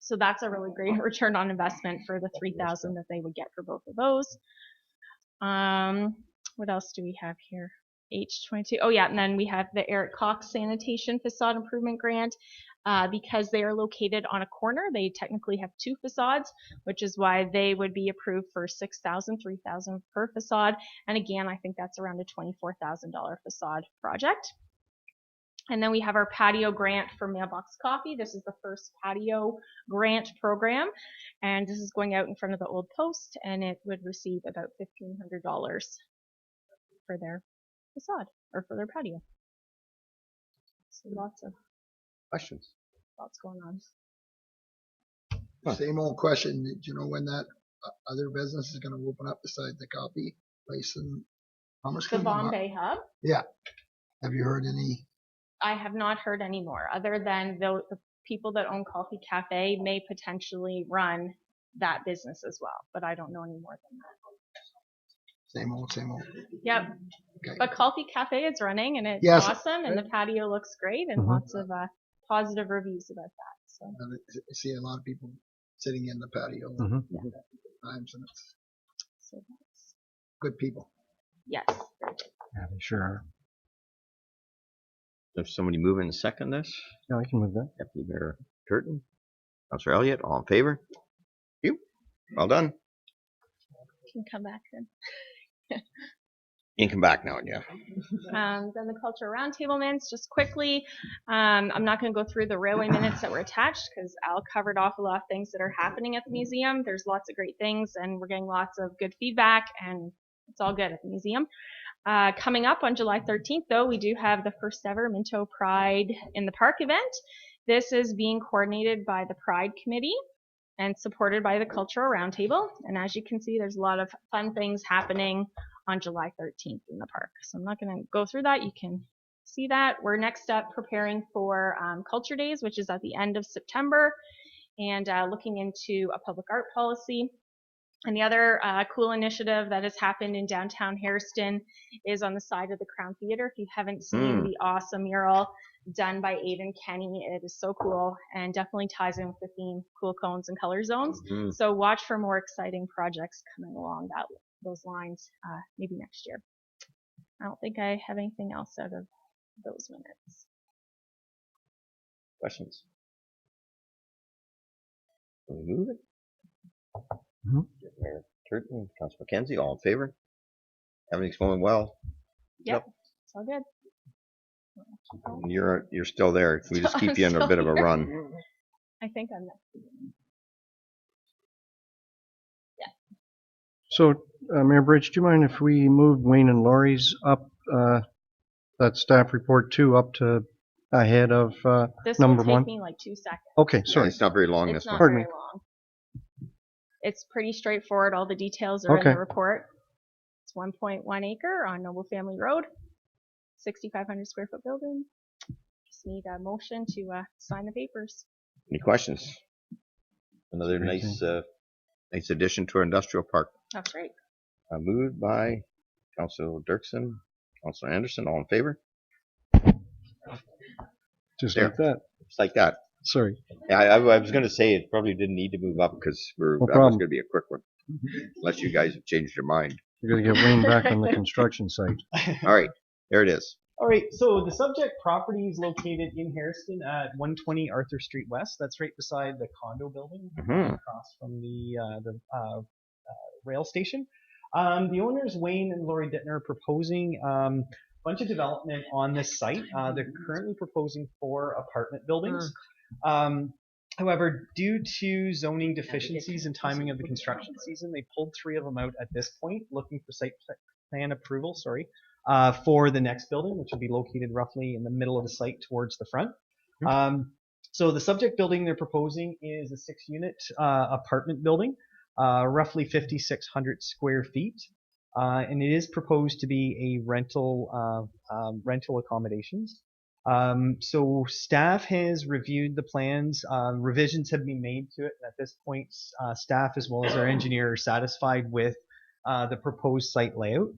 So that's a really great return on investment for the $3,000 that they would get for both of those. What else do we have here? H22. Oh yeah, and then we have the Eric Cox Sanitation Facade Improvement Grant. Because they are located on a corner, they technically have two facades, which is why they would be approved for $6,000, $3,000 per facade. And again, I think that's around a $24,000 facade project. And then we have our patio grant for Mailbox Coffee. This is the first patio grant program, and this is going out in front of the Old Post, and it would receive about $1,500 for their facade, or for their patio. So lots Questions? going on. Same old question. Do you know when that other business is going to open up beside the coffee place in The Bombay Hub? Yeah. Have you heard any? I have not heard any more, other than the people that own Coffee Cafe may potentially run that business as well, but I don't know any more than that. Same old, same old. Yep. Okay. But Coffee Cafe is running, and it's Yes. awesome, and the patio looks great, and lots of positive reviews about that. So. And I see a lot of people sitting in the patio times, and it's good people. Yes. Yeah, they sure are. If somebody move in to second this, Yeah, I can move that. Deputy Mayor Turton, Councillor Elliott, all in favor? You. Well done. Can come back then. You can come back now, Jeff. Then the cultural roundtable minutes, just quickly. I'm not going to go through the railway minutes that were attached because Al covered off a lot of things that are happening at the museum. There's lots of great things, and we're getting lots of good feedback, and it's all good at the museum. Coming up on July 13th, though, we do have the first ever Minto Pride in the Park event. This is being coordinated by the Pride Committee and supported by the Cultural Roundtable. And as you can see, there's a lot of fun things happening on July 13th in the park. So I'm not going to go through that. You can see that. We're next up preparing for Culture Days, which is at the end of September, and looking into a public art policy. And the other cool initiative that has happened in downtown Hairston is on the side of the Crown Theatre. If you haven't seen the awesome mural done by Aidan Kenny, it is so cool and definitely ties in with the theme Cool Cones and Color Zones. So watch for more exciting projects coming along those lines maybe next year. I don't think I have anything else out of those minutes. Questions? Can we move it? Mayor Turton, Councillor McKenzie, all in favor? Everything's going well. Yep. It's all good. You're still there. We just keep you under a bit of a run. I think I'm next. Yeah. So, Mayor Bridge, do you mind if we move Wayne and Laurie's up, that staff report 2 up to ahead of This number will 1? take me like 2 seconds. Okay, Sorry, sorry. it's not very long. It's This not one. Pardon very me. long. It's pretty straightforward. All the details are in Okay. the report. It's 1.1 acre on Noble Family Road, 6,500 square foot building. Just need a motion to sign the papers. Any questions? Another nice addition to our industrial park. That's right. Moved by Councillor Dirksen, Councillor Anderson, all in favor? Just There. like that. Just like that. Sorry. Yeah, I was going to say it probably didn't need to move up because that was problem. going to be a quick one, unless you guys have changed your mind. We're going to get Wayne back on the construction site. All right, there it is. All right, so the subject property is located in Hairston at 120 Arthur Street West. That's right beside the condo building, across from the rail station. The owners, Wayne and Lori Dittner, are proposing a bunch of development on this site. They're currently proposing 4 apartment buildings. However, due to zoning deficiencies and timing of the construction season, they pulled 3 of them out at this point, looking for site plan approval, for the next building, which will be located roughly in the middle of the site towards the front. So the subject building they're proposing is a 6-unit apartment building, roughly 5,600 square feet. And it is proposed to be a rental accommodations. So staff has reviewed the plans. Revisions have been made to it. At this point, staff as well as our engineer are satisfied with the proposed site layout.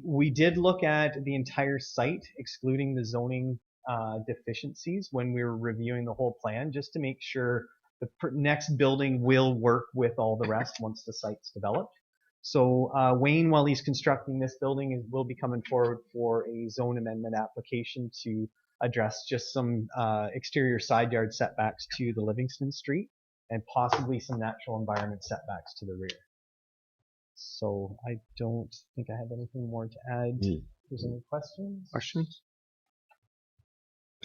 We did look at the entire site, excluding the zoning deficiencies when we were reviewing the whole plan, just to make sure the next building will work with all the rest once the site's developed. So Wayne, while he's constructing this building, will be coming forward for a zone amendment application to address just some exterior side yard setbacks to the Livingston Street and possibly some natural environment setbacks to the rear. So I don't think I have anything more to add. If there's any questions? Questions?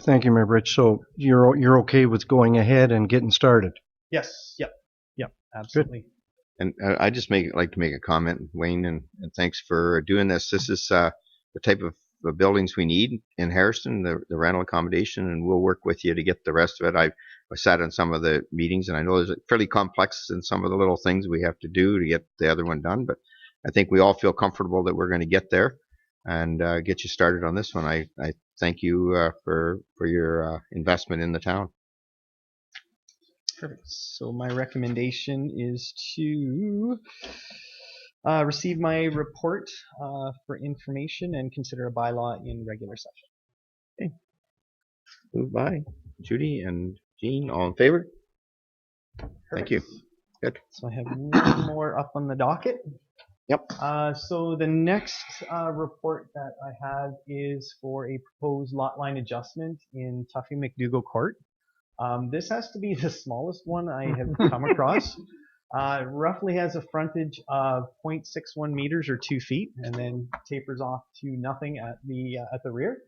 Thank you, Mayor Bridge. So you're okay with going ahead and getting started? Yes. Yep. Absolutely. Good. And I just like to make a comment, Wayne, and thanks for doing this. This is the type of buildings we need in Hairston, the rental accommodation, and we'll work with you to get the rest of it. I sat in some of the meetings, and I know there's fairly complex in some of the little things we have to do to get the other one done, but I think we all feel comfortable that we're going to get there and get you started on this one. I thank you for your investment in the town. Perfect. So my recommendation is to receive my report for information and consider a bylaw in regular session. Okay. Moved by Judy and Jean. All in favor? Perfect. Thank you. Good. So I have one more up on the docket. Yep. So the next report that I have is for a proposed lot line adjustment in Tuffy McDougall Court. This has to be the smallest one I have come across. It roughly has a frontage of 0.61 meters or 2 feet, and then tapers off to nothing at the rear.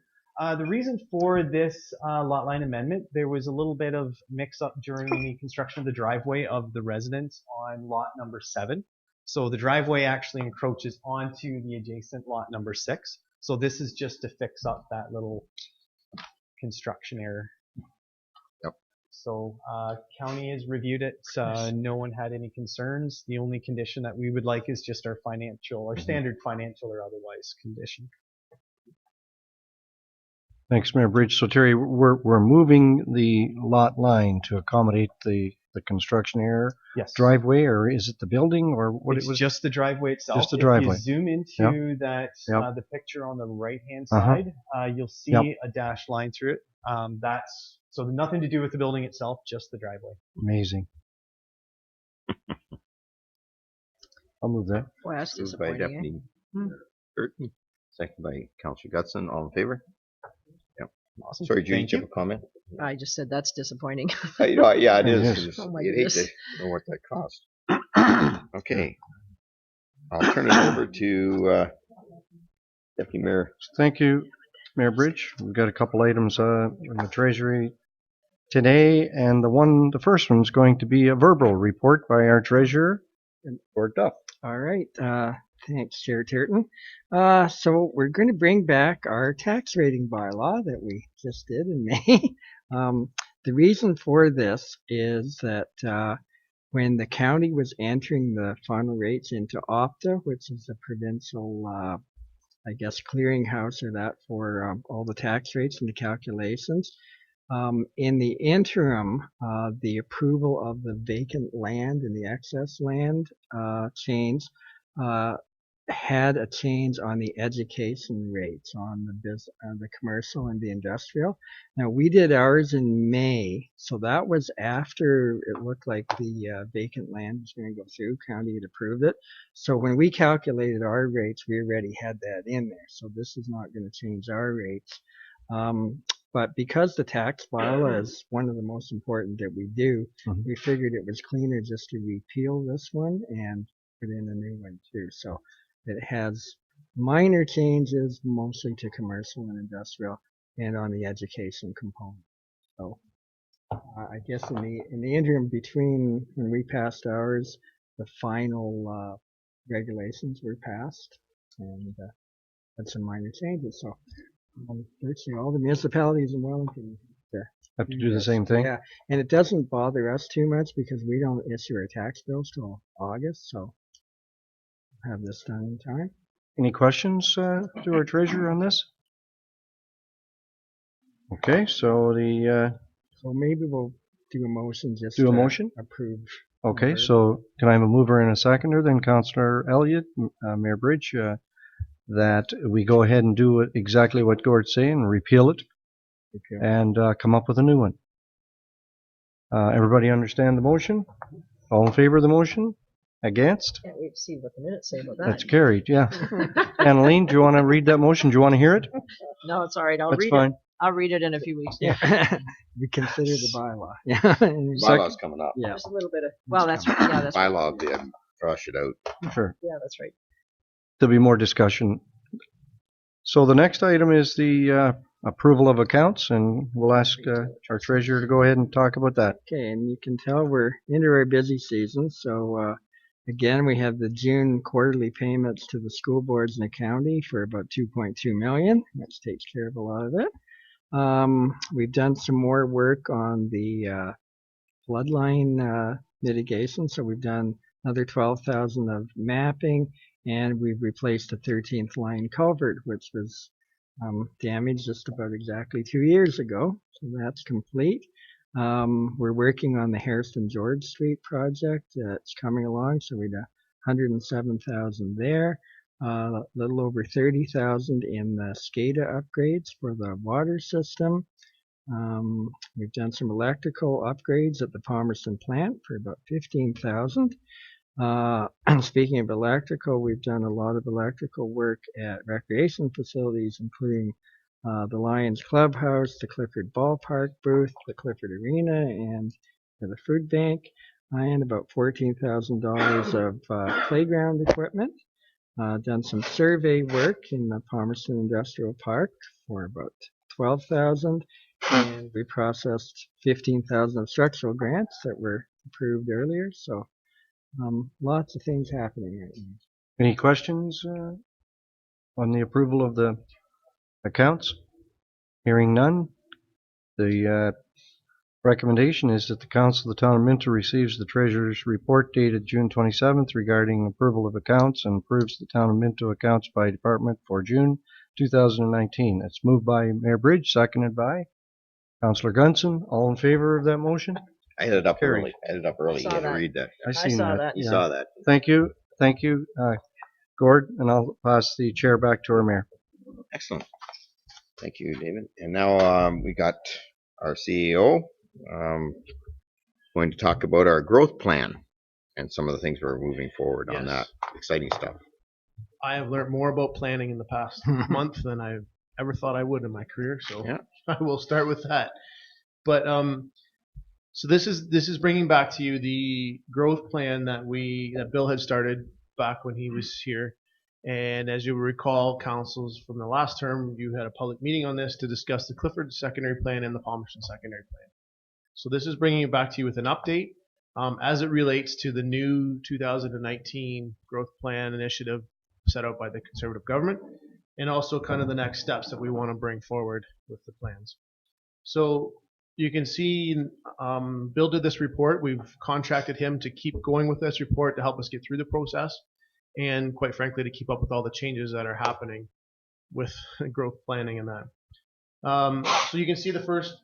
The reason for this lot line amendment, there was a little bit of mix-up during the construction of the driveway of the residents on lot number 7. So the driveway actually encroaches onto the adjacent lot number 6. So this is just to fix up that little construction error. So county has reviewed it. No one had any concerns. The only condition that we would like is just our standard financial or otherwise condition. Thanks, Mayor Bridge. So Terry, we're moving the lot line to accommodate the construction error. Yes. Driveway, or is it the building, or what? It's just the driveway itself. Just the driveway. If you zoom into the picture on the right-hand side, you'll see a dashed line through it. So nothing to do with the building itself, just the driveway. Amazing. I'll move that. Boy, that's Moved by disappointing. Deputy Burton, second by Councillor Gutson. All in favor? Yep. Awesome. Sorry, Judy, Thank do you you. have a comment? I just said that's disappointing. Yeah, it is. Yes. 'Cause Oh my you'd hate goodness. to know what that cost. Okay. I'll turn it over to Deputy Mayor. Thank you, Mayor Bridge. We've got a couple items in the Treasury today, and the first one's going to be a verbal report by our treasurer, Gord Duff. All right. Thanks, Chair Turton. So we're going to bring back our tax rating bylaw that we just did in May. The reason for this is that when the county was entering the final rates into Opta, which is a provincial, clearinghouse or that for all the tax rates and the calculations, in the interim, the approval of the vacant land and the excess land change had a change on the education rates on the commercial and the industrial. Now we did ours in May, so that was after it looked like the vacant land was going to go through. County had approved it. So when we calculated our rates, we already had that in there. So this is not going to change our rates. But because the tax bylaw is one of the most important that we do, we figured it was cleaner just to repeal this one and put in a new one too. So it has minor changes, mostly to commercial and industrial, and on the education component. So I guess in the interim between when we passed ours, the final regulations were passed, and had some minor changes. So virtually all the municipalities in Wellington have to do the same thing. Yeah, and it doesn't bother us too much because we don't issue our tax bills till August, so have this done in time. Any questions to our treasurer on this? Okay, so so maybe we'll do a motion just do a to motion. Approve. Okay, so can I have a mover and a seconder? Then Councillor Elliott, Mayor Bridge, that we go ahead and do exactly what Gord's saying, repeal it, and come up with a new one. Everybody understand the motion? All in favor of the motion? Against? Can't wait to see what the minutes say about that. That's carried, yeah. Annaline, do you want to read that motion? Do you want to hear it? No, it's all right. That's fine. I'll read it in a few weeks. Yeah. We consider the bylaw. Yeah. Bylaw's coming up. Yeah. Just a little bit of. Well, that's right. Yeah, that's right. Bylaw, yeah, brush it out. Sure. Yeah, that's right. There'll be more discussion. So the next item is the approval of accounts, and we'll ask our treasurer to go ahead and talk about that. Okay, and you can tell we're into our busy season. So again, we have the June quarterly payments to the school boards in the county for about 2.2 million, which takes care of a lot of it. We've done some more work on the floodline mitigation. So we've done another 12,000 of mapping, and we've replaced a 13th line culvert, which was damaged just about exactly 2 years ago. So that's complete. We're working on the Hairston George Street project. It's coming along, so we got 107,000 there. A little over 30,000 in the SCADA upgrades for the water system. We've done some electrical upgrades at the Palmerston plant for about 15,000. Speaking of electrical, we've done a lot of electrical work at recreation facilities, including the Lions Clubhouse, the Clifford Ballpark booth, the Clifford Arena, and the food bank, and about $14,000 of playground equipment. Done some survey work in the Palmerston Industrial Park for about 12,000, and we processed 15,000 of structural grants that were approved earlier. So lots of things happening right now. Any questions on the approval of the accounts? Hearing none, the recommendation is that the Council of the Town of Minto receives the Treasurer's report dated June 27th regarding approval of accounts and approves the Town of Minto accounts by department for June 2019. It's moved by Mayor Bridge, seconded by Councillor Gunson. All in favor of that motion? I had it up Carried. early. I had it up early. You Saw had to that. read that. I seen saw that. that. You Yeah. saw that. Thank you. Thank you, Gord, and I'll pass the chair back to our mayor. Excellent. Thank you, David. And now we got our CEO going to talk about our growth plan and some of the things we're moving forward on that. Exciting stuff. I have learned more about planning in the past month than I've ever thought I would in my career, so Yeah. I will start with that. But so this is bringing back to you the growth plan that Bill had started back when he was here. And as you recall, councils from the last term, you had a public meeting on this to discuss the Clifford secondary plan and the Palmerston secondary plan. So this is bringing it back to you with an update as it relates to the new 2019 growth plan initiative set out by the Conservative government, and also kind of the next steps that we want to bring forward with the plans. So you can see Bill did this report. We've contracted him to keep going with this report to help us get through the process, and quite frankly, to keep up with all the changes that are happening with growth planning and that. So you can see the first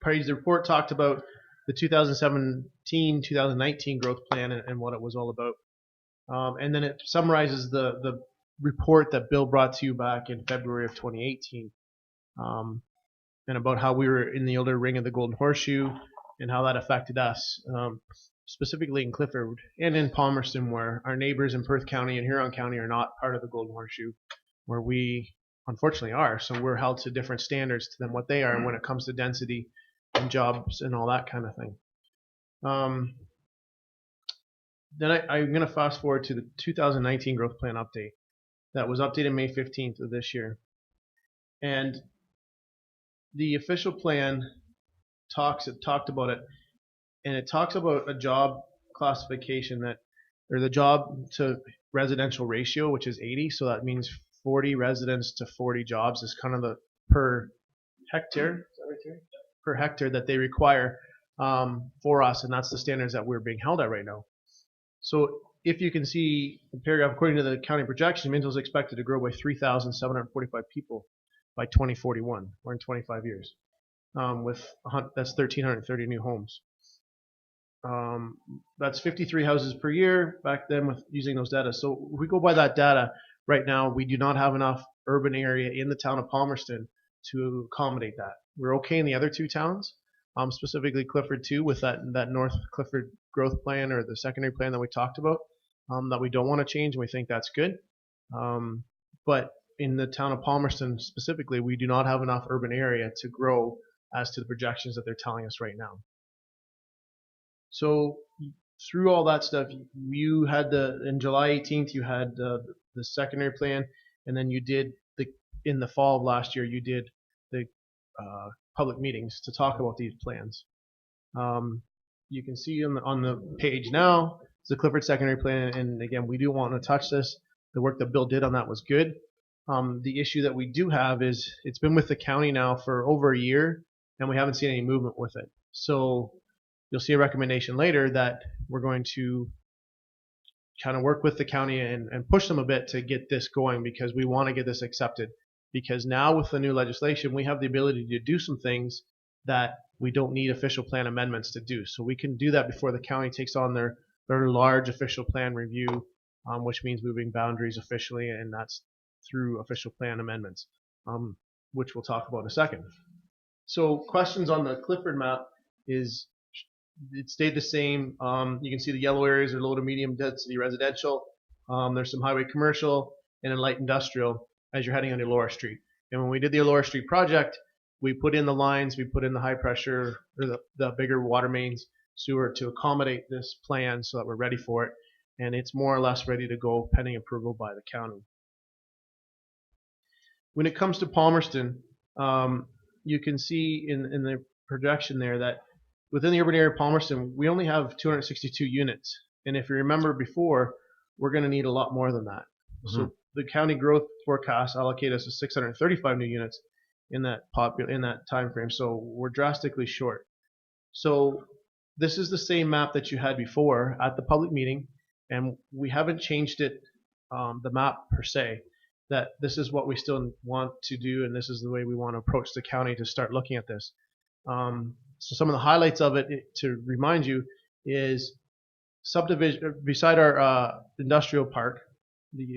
page of the report talked about the 2017-2019 growth plan and what it was all about. And then it summarizes the report that Bill brought to you back in February of 2018, and about how we were in the older ring of the Golden Horseshoe and how that affected us, specifically in Clifford and in Palmerston, where our neighbors in Perth County and Huron County are not part of the Golden Horseshoe, where we unfortunately are. So we're held to different standards than what they are when it comes to density and jobs and all that kind of thing. Then I'm going to fast forward to the 2019 growth plan update that was updated May 15th of this year. And the official plan talked about it, and it talks about a job classification that, or the job to residential ratio, which is 80. So that means 40 residents to 40 jobs is kind of the per hectare that they require for us, and that's the standards that we're being held at right now. So if you can see the paragraph, according to the county projection, Minto is expected to grow by 3,745 people by 2041, or in 25 years. That's 1,330 new homes. That's 53 houses per year back then with using those data. So if we go by that data, right now we do not have enough urban area in the town of Palmerston to accommodate that. We're okay in the other two towns, specifically Clifford too, with that North Clifford growth plan, or the secondary plan that we talked about, that we don't want to change, and we think that's good. But in the town of Palmerston specifically, we do not have enough urban area to grow as to the projections that they're telling us right now. So through all that stuff, you had in July 18th, you had the secondary plan, and then you did in the fall of last year, you did the public meetings to talk about these plans. You can see on the page now, it's the Clifford secondary plan, and again, we do want to touch this. The work that Bill did on that was good. The issue that we do have is it's been with the county now for over a year, and we haven't seen any movement with it. So you'll see a recommendation later that we're going to kind of work with the county and push them a bit to get this going, because we want to get this accepted. Because now with the new legislation, we have the ability to do some things that we don't need official plan amendments to do. So we can do that before the county takes on their large official plan review, which means moving boundaries officially, and that's through official plan amendments, which we'll talk about in a second. So questions on the Clifford map is it stayed the same. You can see the yellow areas are low to medium density residential. There's some highway commercial and then light industrial as you're heading onto Laura Street. And when we did the Laura Street project, we put in the lines, we put in the high pressure, or the bigger water mains sewer to accommodate this plan so that we're ready for it. And it's more or less ready to go pending approval by the county. When it comes to Palmerston, you can see in the projection there that within the urban area of Palmerston, we only have 262 units. And if you remember before, we're going to need a lot more than that. Mm-hmm. So the county growth forecast allocate us to 635 new units in that time frame. So we're drastically short. So this is the same map that you had before at the public meeting, and we haven't changed it, the map per se. That this is what we still want to do, and this is the way we want to approach the county to start looking at this. So some of the highlights of it, to remind you, is subdivision beside our industrial park,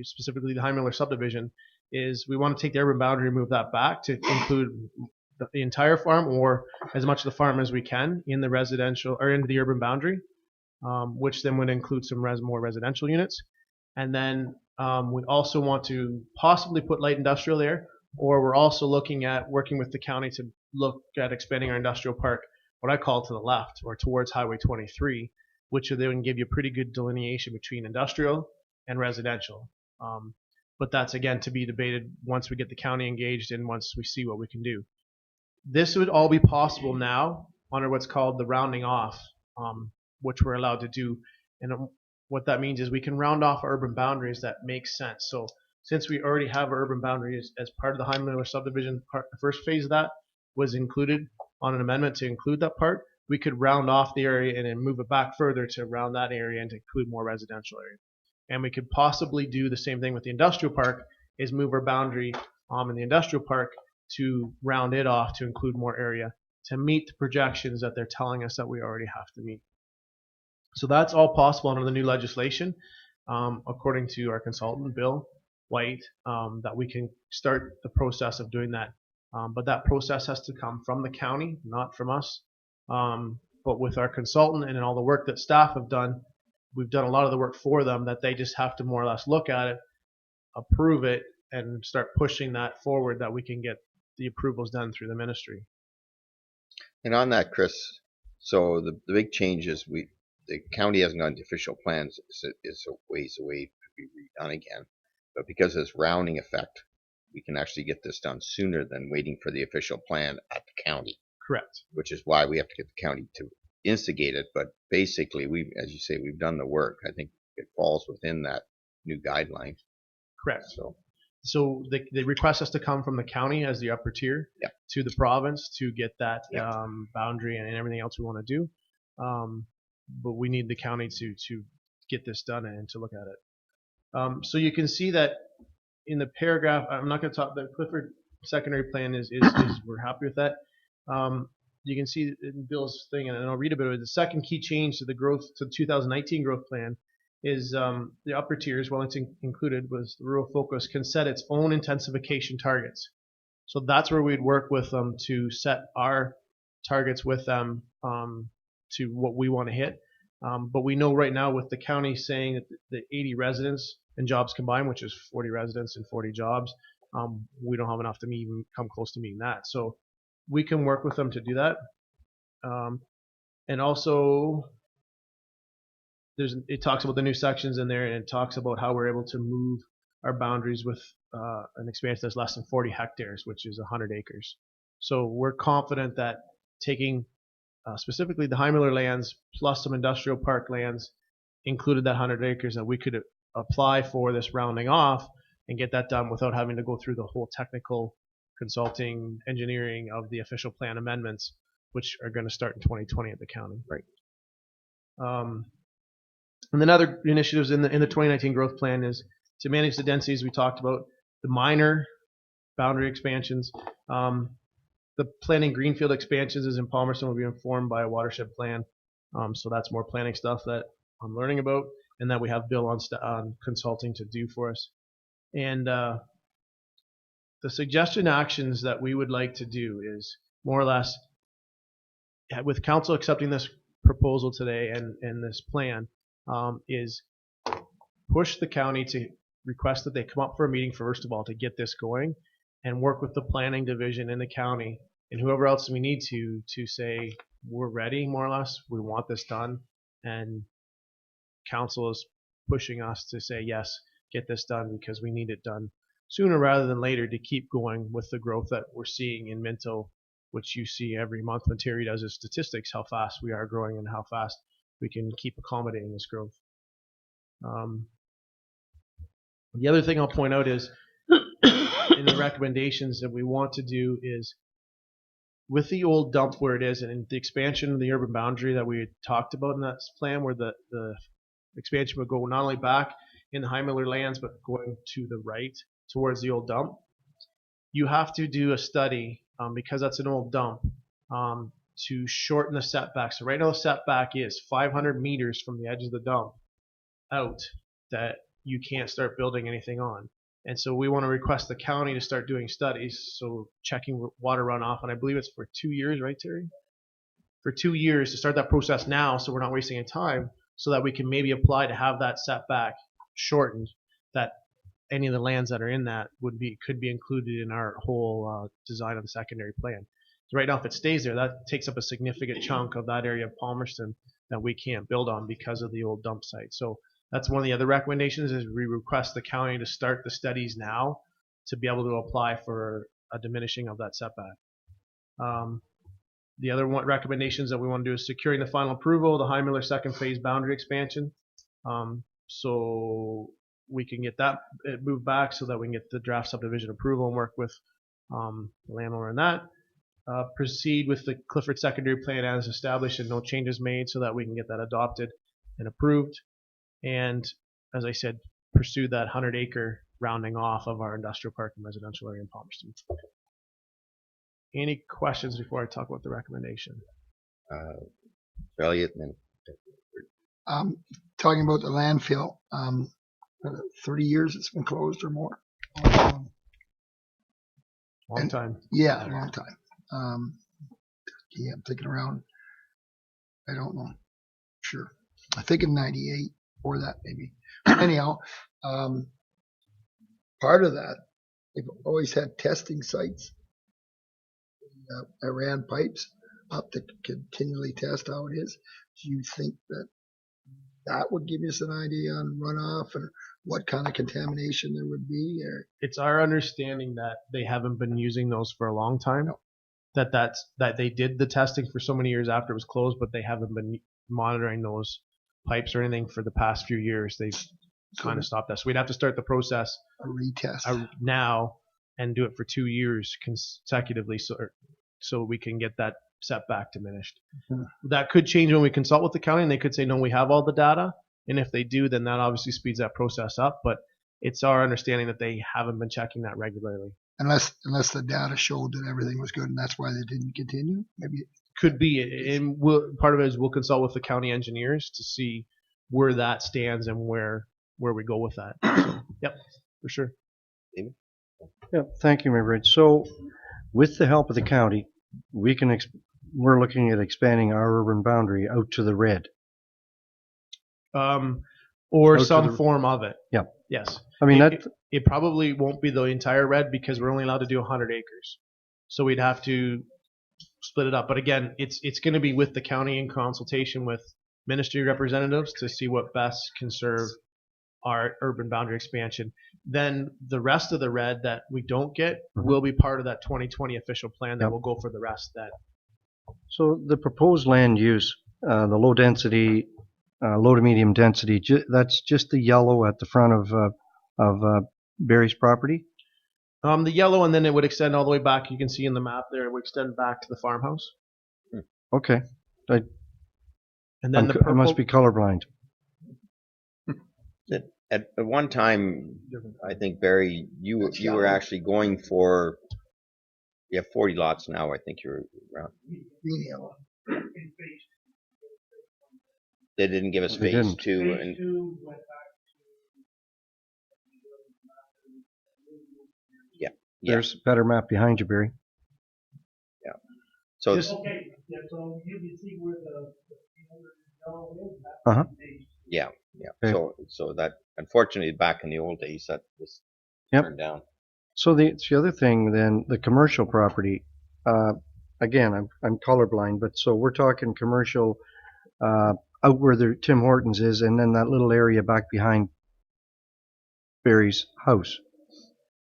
specifically the Heimiller subdivision, is we want to take the urban boundary and move that back to include the entire farm, or as much of the farm as we can, in the residential or into the urban boundary, which then would include some more residential units. And then we also want to possibly put light industrial there, or we're also looking at working with the county to look at expanding our industrial park, what I call to the left, or towards Highway 23, which would then give you a pretty good delineation between industrial and residential. But that's, again, to be debated once we get the county engaged and once we see what we can do. This would all be possible now under what's called the rounding off, which we're allowed to do. And what that means is we can round off urban boundaries that make sense. So since we already have our urban boundaries as part of the Heimiller subdivision, the first phase of that was included on an amendment to include that part, we could round off the area and then move it back further to round that area and to include more residential area. And we could possibly do the same thing with the industrial park, is move our boundary in the industrial park to round it off to include more area to meet the projections that they're telling us that we already have to meet. So that's all possible under the new legislation, according to our consultant, Bill. white, that we can start the process of doing that. But that process has to come from the county, not from us. But with our consultant and all the work that staff have done, we've done a lot of the work for them, that they just have to more or less look at it, approve it, and start pushing that forward, that we can get the approvals done through the ministry. And on that, Chris, so the big change is the county hasn't gotten the official plans. It's a ways away to be redone again. But because of this rounding effect, we can actually get this done sooner than waiting for the official plan at the county. Correct. Which is why we have to get the county to instigate it. But basically, as you say, we've done the work. I think it falls within that new guideline. Correct. So they request us to come from the county as the upper tier to the province to get that boundary and everything else we want to do. But we need the county to get this done and to look at it. So you can see that in the paragraph, I'm not going to talk, the Clifford secondary plan is we're happy with that. You can see in Bill's thing, and I'll read a bit of it. The second key change to the 2019 growth plan is the upper tiers, well, it's included, was the rural focus can set its own intensification targets. So that's where we'd work with them to set our targets with them to what we want to hit. But we know right now with the county saying that the 80 residents and jobs combined, which is 40 residents and 40 jobs, we don't have enough to even come close to meeting that. So we can work with them to do that. And also, it talks about the new sections in there, and it talks about how we're able to move our boundaries with an expansion that's less than 40 hectares, which is 100 acres. So we're confident that taking specifically the Heimler lands plus some industrial park lands, included that 100 acres, that we could apply for this rounding off and get that done without having to go through the whole technical consulting engineering of the official plan amendments, which are going to start in 2020 at the county. Right. And then other initiatives in the 2019 growth plan is to manage the densities we talked about, the minor boundary expansions. The planning greenfield expansions is in Palmerston will be informed by a watershed plan. So that's more planning stuff that I'm learning about, and that we have Bill on consulting to do for us. And the suggestion actions that we would like to do is more or less, with council accepting this proposal today and this plan, is push the county to request that they come up for a meeting first of all to get this going, and work with the planning division in the county and whoever else we need to say we're ready, more or less, we want this done, and council is pushing us to say yes, get this done because we need it done sooner rather than later to keep going with the growth that we're seeing in Minto, which you see every month when Terry does his statistics, how fast we are growing and how fast we can keep accommodating this growth. The other thing I'll point out is in the recommendations that we want to do is with the old dump where it is, and the expansion of the urban boundary that we had talked about in that plan, where the expansion would go not only back in the Heimler lands but going to the right towards the old dump. You have to do a study because that's an old dump to shorten the setback. So right now the setback is 500 meters from the edge of the dump out that you can't start building anything on. And so we want to request the county to start doing studies, so checking water runoff, and I believe it's for 2 years, right, Terry? For 2 years to start that process now, so we're not wasting any time, so that we can maybe apply to have that setback shortened, that any of the lands that are in that could be included in our whole design of the secondary plan. So right now, if it stays there, that takes up a significant chunk of that area of Palmerston that we can't build on because of the old dump site. So that's one of the other recommendations, is we request the county to start the studies now to be able to apply for a diminishing of that setback. The other recommendations that we want to do is securing the final approval of the Heimler second phase boundary expansion. So we can get that moved back so that we can get the draft subdivision approval and work with the landowner on that. Proceed with the Clifford secondary plan as established and no changes made so that we can get that adopted and approved. And as I said, pursue that 100-acre rounding off of our industrial park and residential area in Palmerston. Any questions before I talk about the recommendation? Elliot, and then talking about the landfill, 30 years it's been closed or more. Long time. Yeah, a long time. I'm thinking around, I don't know, sure. I think in 98 or that maybe. Anyhow, part of that, they've always had testing sites. I ran pipes up to continually test how it is. Do you think that would give us an idea on runoff and what kind of contamination there would be? Or It's our understanding that they haven't been using those for a long time. No. That they did the testing for so many years after it was closed, but they haven't been monitoring those pipes or anything for the past few years. They've kind of stopped that. So we'd have to start the process a retest. now and do it for 2 years consecutively, so we can get that setback diminished. That could change when we consult with the county, and they could say, no, we have all the data. And if they do, then that obviously speeds that process up. But it's our understanding that they haven't been checking that regularly. Unless the data showed that everything was good, and that's why they didn't continue. Maybe could be, and part of it is we'll consult with the county engineers to see where that stands and where we go with that. So, yep, for sure. David? Yeah, thank you, Mayor. So, with the help of the county, we're looking at expanding our urban boundary out to the red. Or some form of it. Yeah. Yes. I mean, it probably won't be the entire red because we're only allowed to do 100 acres. So we'd have to split it up. But again, it's going to be with the county in consultation with ministry representatives to see what best can serve our urban boundary expansion. Then the rest of the red that we don't get will be part of that 2020 official plan that will go for the rest then. So the proposed land use, the low density, low to medium density, that's just the yellow at the front of Barry's property? The yellow, and then it would extend all the way back. You can see in the map there, it would extend back to the farmhouse. Okay. And then the purple, I must be colorblind. At one time, I think, Barry, you were actually going for, you have 40 lots now, I think you're around. They didn't give us phase two. Yeah. There's a better map behind you, Barry. Yeah. So, so you can see where the yeah. Okay. So that, unfortunately, back in the old days, that was turned down. So the other thing, then, the commercial property. Again, I'm colorblind, but so we're talking commercial out where the Tim Hortons is, and then that little area back behind Barry's house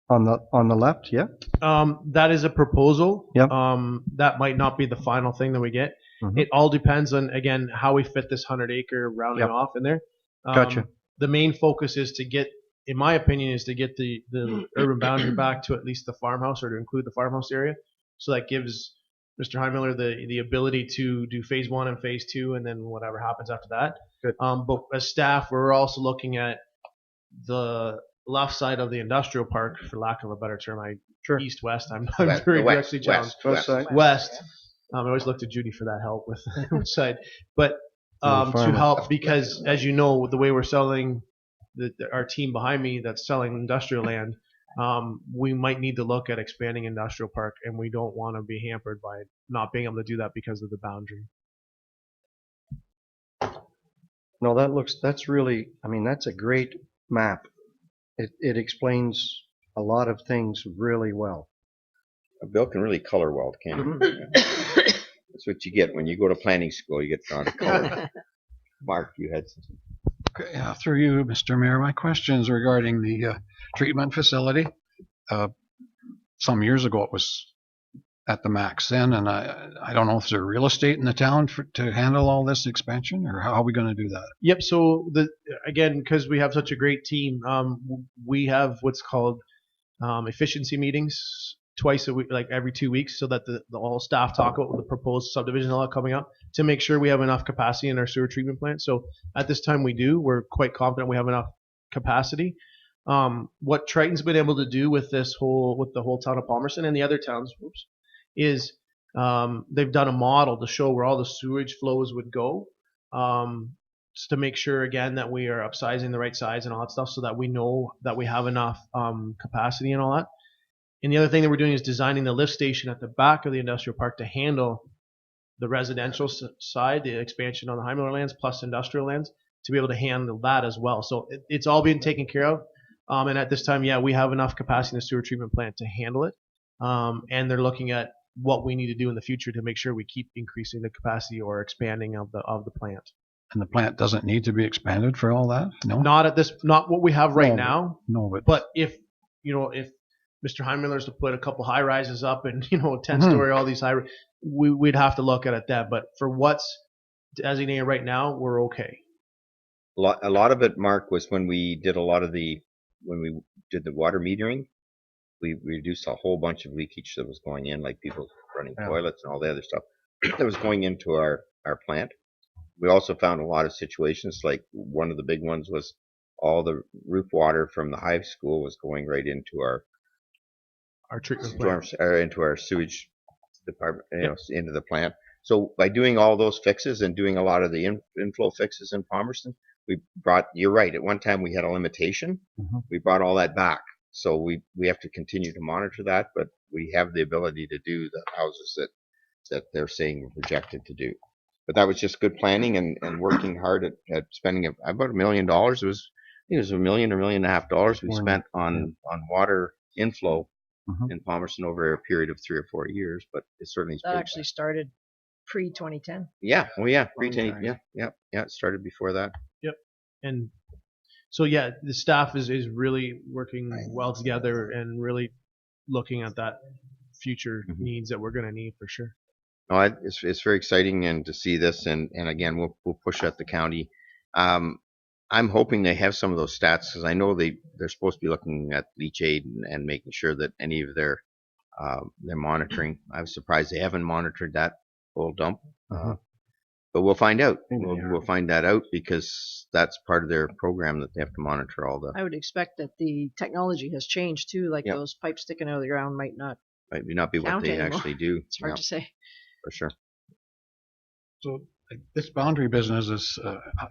on the left. Yeah. That is a proposal. Yep. That might not be the final thing that we get. It all depends on, again, how we fit this 100-acre rounding off in there. Gotcha. The main focus is to get, in my opinion, is to get the urban boundary back to at least the farmhouse, or to include the farmhouse area. So that gives Mr. Heimiller the ability to do phase 1 and phase 2, and then whatever happens after that. Good. But as staff, we're also looking at the left side of the industrial park, for lack of a better term. East-west. I'm very directly challenged. West. I always look to Judy for that help with which side. But to help, because as you know, the way we're selling, our team behind me that's selling industrial land, we might need to look at expanding industrial park, and we don't want to be hampered by not being able to do that because of the boundary. No, that's really, I mean, that's a great map. It explains a lot of things really well. Bill can really color well, can't he? That's what you get when you go to planning school. You get drawn to color. Mark, you had something. Okay, through you, Mr. Mayor, my questions regarding the treatment facility. Some years ago, it was at the max then, and I don't know if there's real estate in the town to handle all this expansion, or how are we going to do that? Yep. So again, because we have such a great team, we have what's called efficiency meetings twice a week, like every 2 weeks, so that the all staff talk about the proposed subdivision all coming up to make sure we have enough capacity in our sewer treatment plant. So at this time we do. We're quite confident we have enough capacity. What Triton's been able to do with the whole town of Palmerston and the other towns, is they've done a model to show where all the sewage flows would go. to make sure again that we are upsizing the right size and all that stuff, so that we know that we have enough capacity and all that. And the other thing that we're doing is designing the lift station at the back of the industrial park to handle the residential side, the expansion on the Heimler lands plus industrial lands, to be able to handle that as well. So it's all being taken care of. And at this time, we have enough capacity in the sewer treatment plant to handle it. And they're looking at what we need to do in the future to make sure we keep increasing the capacity or expanding of the plant. And the plant doesn't need to be expanded for all that? No? Not what we have right No, now. No, But if Mr. Heimler's to put a couple high rises up and 10-story, all these we'd have to look at it then. But for what's designated right now, we're okay. A lot of it, Mark, was when we did the water metering. We reduced a whole bunch of leakage that was going in, like people running toilets and all the other stuff that was going into our plant. We also found a lot of situations, like one of the big ones was all the roof water from the high school was going right into our treatment plant, into our sewage department, into the plant. So by doing all those fixes and doing a lot of the inflow fixes in Palmerston, you're right, at one time we had a limitation. We brought all that back. So we have to continue to monitor that, but we have the ability to do the houses that they're saying we're projected to do. But that was just good planning and working hard at spending about $1 million. It was $1 million or $1.5 million we spent on water inflow in Palmerston over a period of 3 or 4 years. But it certainly actually started pre-2010. Yeah, pre-2010. Yeah. It started before that. Yep. And so the staff is really working well together and really looking at that future needs that we're going to need for sure. No, it's very exciting and to see this, and again we'll push at the county. I'm hoping they have some of those stats, because I know they're supposed to be looking at leachate and making sure that any of their monitoring. I was surprised they haven't monitored that whole dump, but we'll find out. We'll find that out, because that's part of their program that they have to monitor all the. I would expect that the technology has changed too. Like those pipes sticking out of the ground might not be what they actually do. It's hard to say. For sure. So this boundary business is,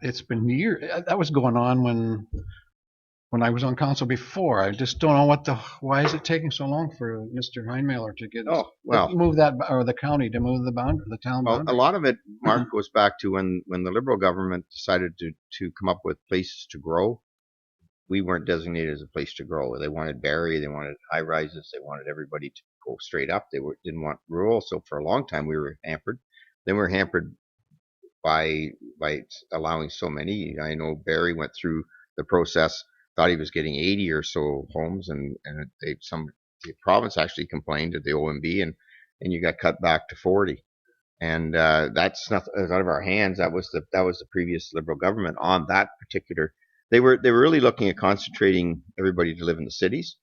it's been years. That was going on when I was on council before. I just don't know why is it taking so long for Mr. Heinmailer to get move that, or the county to move the town boundary? A lot of it, Mark, goes back to when the Liberal government decided to come up with places to grow. We weren't designated as a place to grow. They wanted Barrie, they wanted high rises, they wanted everybody to go straight up. They didn't want rural. So for a long time we were hampered. Then we were hampered by allowing so many. I know Barrie went through the process, thought he was getting 80 or so homes, and the province actually complained to the OMB, and you got cut back to 40. And that's not out of our hands. That was the previous Liberal government on that particular. They were really looking at concentrating everybody to live in the cities.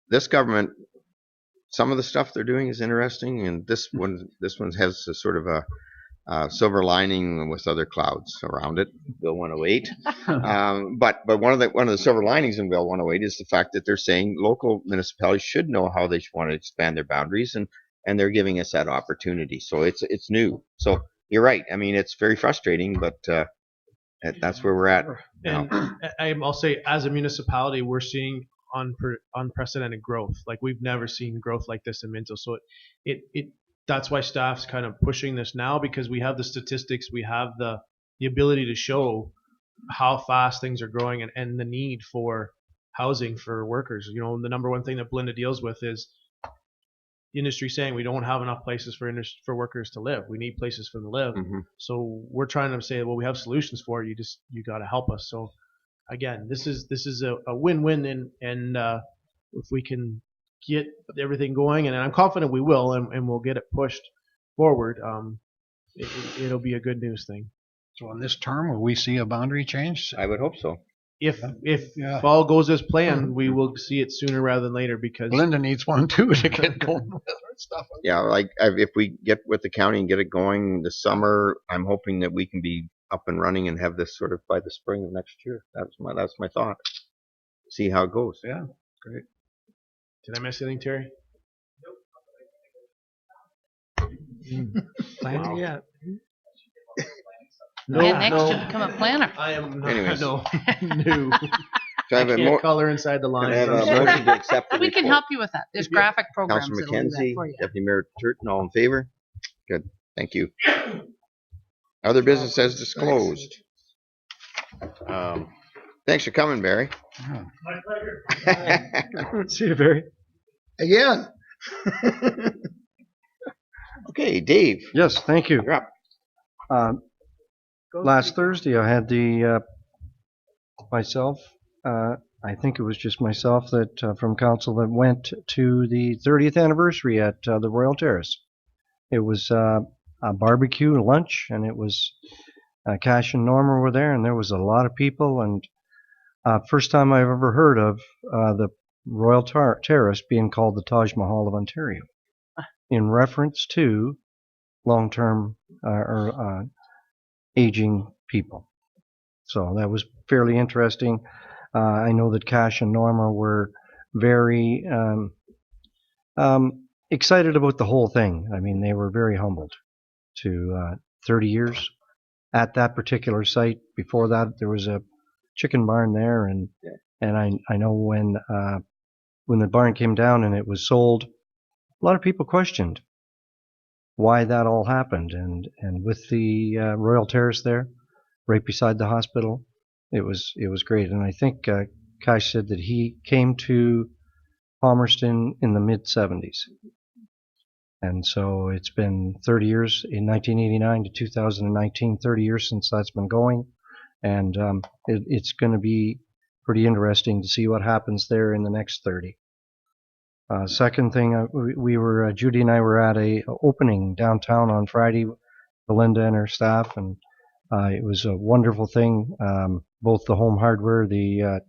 This government, some of the stuff they're doing is interesting, and this one has a sort of a silver lining with other clouds around it. Bill 108. But one of the silver linings in Bill 108 is the fact that they're saying local municipalities should know how they want to expand their boundaries, and they're giving us that opportunity. So it's new. So you're right. I mean, it's very frustrating, but that's where we're at now. And I'll say, as a municipality, we're seeing unprecedented growth. Like, we've never seen growth like this in Minto. So that's why staff's kind of pushing this now, because we have the statistics, we have the ability to show how fast things are growing and the need for housing for workers. The number one thing that Belinda deals with is the industry saying we don't have enough places for workers to live. We need places for them to live. So we're trying to say, well, we have solutions for it. You got to help us. So again, this is a win-win, and if we can get everything going, and I'm confident we will, and we'll get it pushed forward, it'll be a good news thing. So in this term, will we see a boundary change? I would hope so. If all goes as planned, we will see it sooner rather than later, because Linda needs one too to get going with her stuff. Yeah, like if we get with the county and get it going this summer, I'm hoping that we can be up and running and have this sort of by the spring of next year. That's my thought. See how it goes. Yeah, great. Did I miss anything, Terry? Nope. Yeah. No, Yeah, next no. to become a planner. I am not. Anyways. No, new. So I have a can't color inside the Can I lines. have I'm a sorry. motion to accept the We can report? help you with that. There's graphic programs Councilor that'll do that McKenzie, for you. Deputy Mayor Turton, all in favor? Good, thank you. Other business as disclosed. Thanks for coming, Barry. My pleasure. See you, Barry. Again. Okay, Dave. Yes, thank you. You're up. Last Thursday, I had the myself. I think it was just myself that from council that went to the 30th anniversary at the Royal Terrace. It was a barbecue lunch, and it was Cash and Norma were there, and there was a lot of people. And first time I've ever heard of the Royal Terrace being called the Taj Mahal of Ontario, in reference to long-term or aging people. So that was fairly interesting. I know that Cash and Norma were very excited about the whole thing. I mean, they were very humbled to 30 years at that particular site. Before that, there was a chicken barn there, and I know when the barn came down and it was sold, a lot of people questioned why that all happened. And with the Royal Terrace there, right beside the hospital, it was great. And I think Cash said that he came to Palmerston in the mid-70s. And so it's been 30 years, in 1989 to 2019, 30 years since that's been going. And it's going to be pretty interesting to see what happens there in the next 30. Second thing, we were Judy and I were at a opening downtown on Friday, Belinda and her staff, and it was a wonderful thing. Both the home hardware, the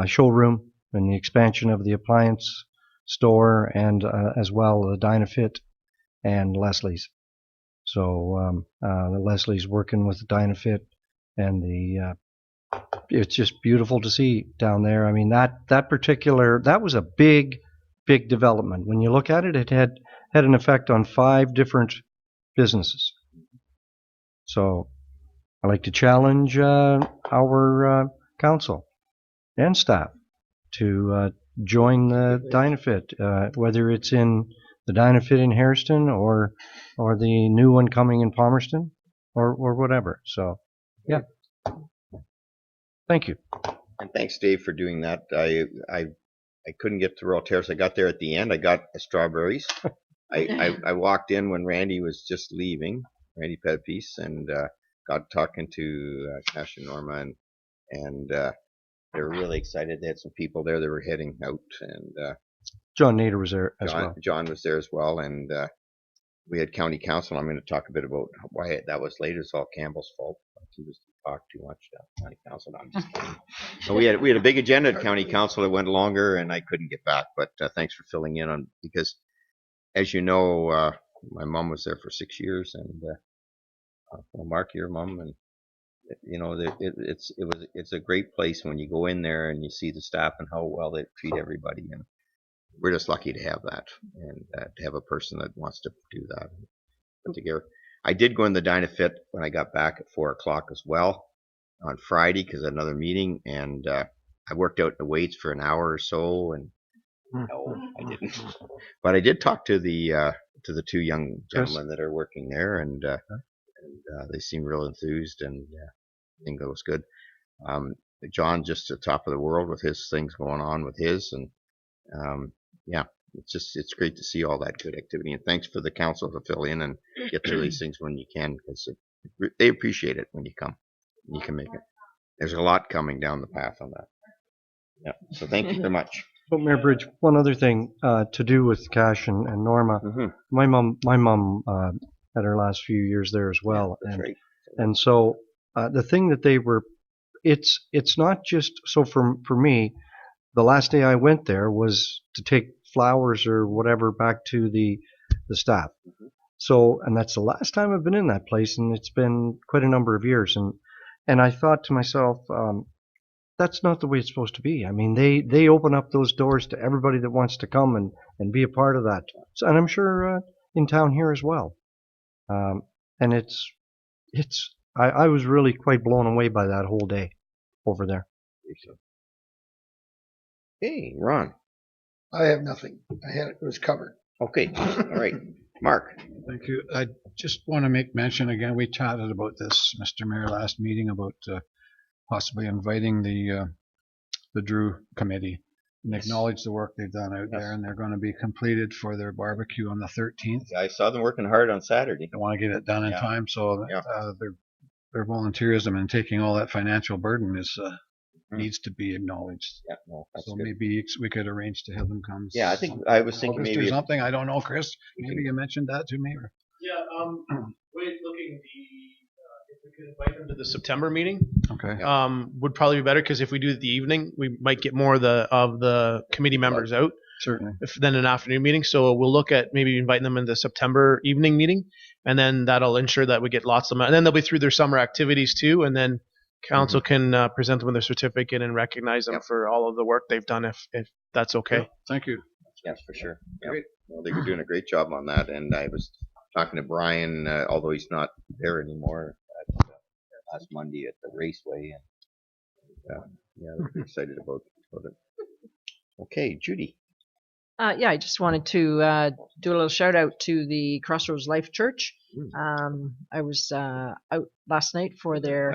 showroom, and the expansion of the appliance store, and as well the Dynafit and Leslie's. So the Leslie's working with the Dynafit, and it's just beautiful to see down there. I mean, that was a big development. When you look at it, it had an effect on 5 different businesses. So I like to challenge our council and staff to join the Dynafit, whether it's in the Dynafit in Hairston or the new one coming in Palmerston or whatever. So yeah, thank you. And thanks, Dave, for doing that. I couldn't get to Royal Terrace. I got there at the end. I got strawberries. I walked in when Randy was just leaving, Randy Pedpiece, and got talking to Cash and Norma, and they were really excited. They had some people there that were heading out, and John Nader was there as well. John was there as well, and we had county council. I'm going to talk a bit about why that was late. It's all Campbell's fault. He was talked too much to county council. No, I'm just kidding. So we had a big agenda at county council. It went longer, and I couldn't get back. But thanks for filling in on, because, as you know, my mom was there for 6 years, and well, Mark, your mom, and you know, it's a great place when you go in there and you see the staff and how well they treat everybody, and we're just lucky to have that, and to have a person that wants to do that. Put together. I did go in the Dynafit when I got back at 4 o'clock as well on Friday, because I had another meeting, and I worked out the weights for an hour or so, and no, I didn't. But I did talk to the 2 young gentlemen that are working there, and they seem real enthused, and I think that was good. John just at the top of the world with his things going on with his, and yeah, it's great to see all that good activity. And thanks for the council to fill in and get through these things when you can, because they appreciate it when you come. You can make it. There's a lot coming down the path on that. Yeah. So thank you very much. So, Mayor Bridge, one other thing to do with Cash and Norma. My mom had her last few years there as well, that's right. And so the thing that they were, it's not just so for me. The last day I went there was to take flowers or whatever back to the staff. So, and that's the last time I've been in that place, and it's been quite a number of years. And I thought to myself, that's not the way it's supposed to be. I mean, they open up those doors to everybody that wants to come and be a part of that. So, and I'm sure in town here as well. And it's I was really quite blown away by that whole day over there. Hey, Ron. I have nothing. It was covered. Okay, all right. Mark. Thank you. I just want to make mention again, we chatted about this, Mr. Mayor, last meeting about possibly inviting the Drew Committee and acknowledge the work they've done out there, and they're going to be completed for their barbecue on the 13th. I saw them working hard on Saturday. They want to get it done in time, so their volunteerism and taking all that financial burden is needs to be acknowledged. Yeah, no, that's so good. maybe we could arrange to have them come. Yeah, I think I was thinking August maybe or something. I don't know, Chris. Maybe you mentioned that to me. Or? Yeah. Way looking if we could invite them to the September meeting. Okay. Would probably be better because if we do it the evening, we might get more of the committee members out. Certainly. Than an afternoon meeting. So we'll look at maybe inviting them in the September evening meeting, and then that'll ensure that we get lots of them. And then they'll be through their summer activities too, and then council can present them with their certificate and recognize them for all of the work they've done if that's okay. Yeah, thank you. Yes, for sure. Great. Well, they were doing a great job on that, and I was talking to Brian, although he's not there anymore, last Monday at the Raceway, and they're excited about it. Okay, Judy. I just wanted to do a little shout out to the Crossroads Life Church. I was out last night for their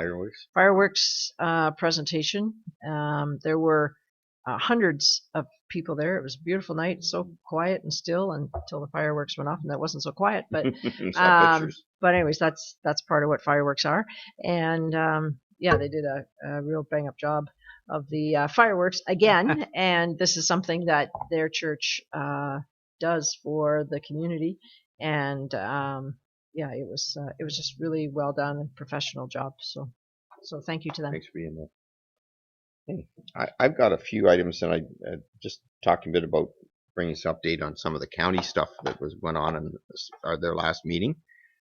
fireworks presentation. There were hundreds of people there. It was a beautiful night, so quiet and still until the fireworks went off, and that wasn't so quiet. But but anyways, that's part of what fireworks are. And they did a real bang up job of the fireworks again, and this is something that their church does for the community, and it was just really well done and professional job. So thank you to them. Thanks for being there. Hey, I've got a few items, and I just talked a bit about bringing us an update on some of the county stuff that went on in their last meeting.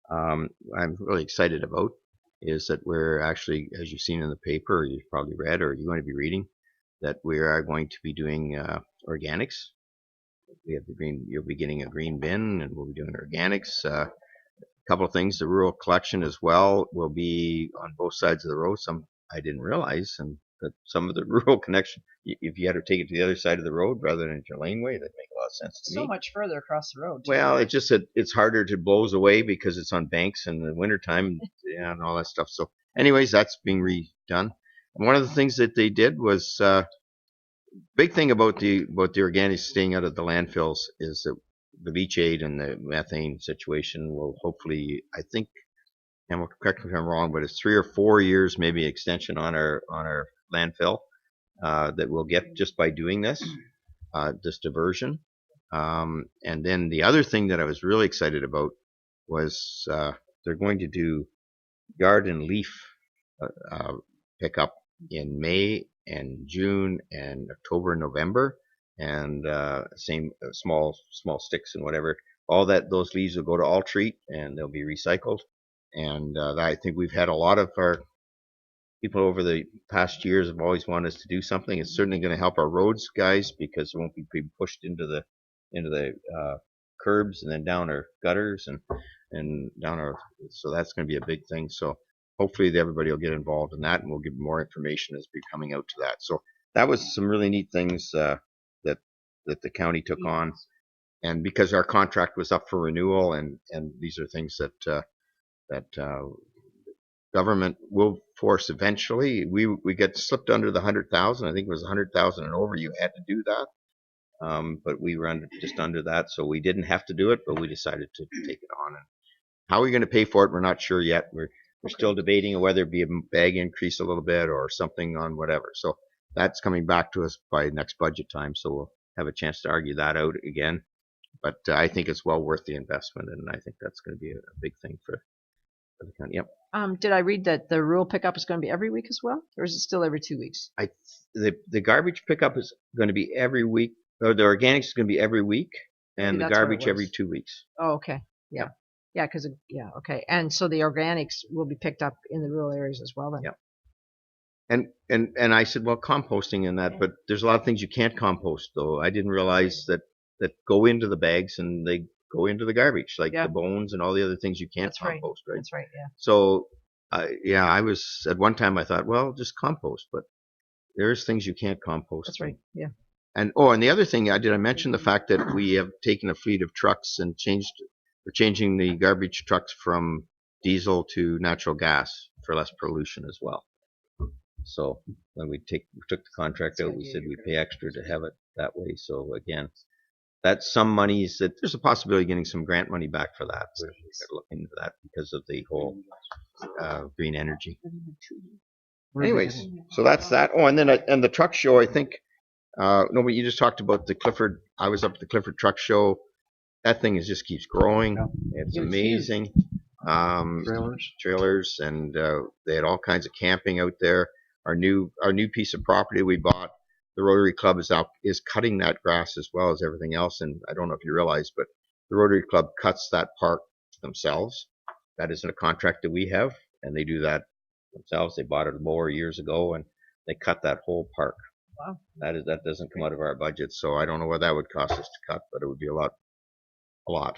I'm really excited about is that we're actually, as you've seen in the paper, or you've probably read, or you're going to be reading, that we are going to be doing organics. We have you'll be getting a green bin, and we'll be doing organics. A couple of things, the rural collection as well will be on both sides of the road. Some I didn't realize, and that some of the rural connection, if you had to take it to the other side of the road rather than your laneway, that make a lot of sense to me. So much further across the road. Well, it's just that it's harder to blows away because it's on banks in the wintertime, and all that stuff. So anyways, that's being redone. And one of the things that they did was big thing about the organics staying out of the landfills is that the leachate and the methane situation will hopefully, I think, and correct me if I'm wrong, but it's 3 or 4 years maybe extension on our landfill that we'll get just by doing this diversion. And then the other thing that I was really excited about was they're going to do yard and leaf pickup in May and June and October and November, and same small sticks and whatever. All those leaves will go to all treat and they'll be recycled. And I think we've had a lot of our people over the past years have always wanted us to do something. It's certainly going to help our roads guys because it won't be pushed into the curbs and then down our gutters and down our. So that's going to be a big thing. So hopefully everybody will get involved in that, and we'll give more information as we're coming out to that. So that was some really neat things that the county took on, and because our contract was up for renewal, and these are things that government will force eventually. We get slipped under the 100,000. I think it was 100,000 and over. You had to do that, but we were just under that, so we didn't have to do it. But we decided to take it on. And how we're going to pay for it, we're not sure yet. We're still debating whether it be a bag increase a little bit or something on whatever. So that's coming back to us by next budget time. So we'll have a chance to argue that out again. But I think it's well worth the investment, and I think that's going to be a big thing for the county. Yep. Did I read that the rural pickup is going to be every week as well, or is it still every 2 weeks? The garbage pickup is going to be every week. Or the organics is going to be every week, and the garbage every 2 weeks. Oh, okay. Yeah. Yeah, okay. And so the organics will be picked up in the rural areas as well then. Yeah. And I said, well, composting and that, but there's a lot of things you can't compost though. I didn't realize that go into the bags and they go into the garbage, like the bones and all the other things you can't compost, right? That's right, yeah. So Yeah, I was at one time I thought, well, just compost, but there's things you can't compost. That's right. Yeah. And the other thing, did I mention the fact that we have taken a fleet of trucks and we're changing the garbage trucks from diesel to natural gas for less pollution as well. So when we took the contract out, we said we pay extra to have it that way. So again, that's some monies that there's a possibility of getting some grant money back for that. We're going to look into that because of the whole green energy. Anyways, so that's that. Oh, and then and the truck show, I think. No, but you just talked about the Clifford. I was up at the Clifford Truck Show. That thing just keeps growing. It's amazing. Trailers, and they had all kinds of camping out there. Our new piece of property we bought. The Rotary Club is cutting that grass as well as everything else. And I don't know if you realize, but the Rotary Club cuts that park themselves. That isn't a contract that we have, and they do that themselves. They bought a mower years ago, and they cut that whole park. Wow. That doesn't come out of our budget, so I don't know what that would cost us to cut, but it would be a lot.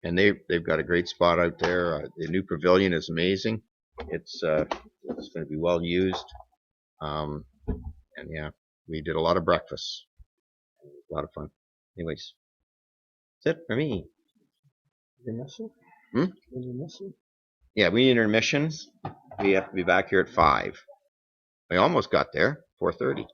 And they've got a great spot out there. The new pavilion is amazing. It's going to be well used. And yeah, we did a lot of breakfasts. A lot of fun. Anyways, that's it for me. Intermission? Intermission? Yeah, we need intermission. We have to be back here at 5. We almost got there. 4:30.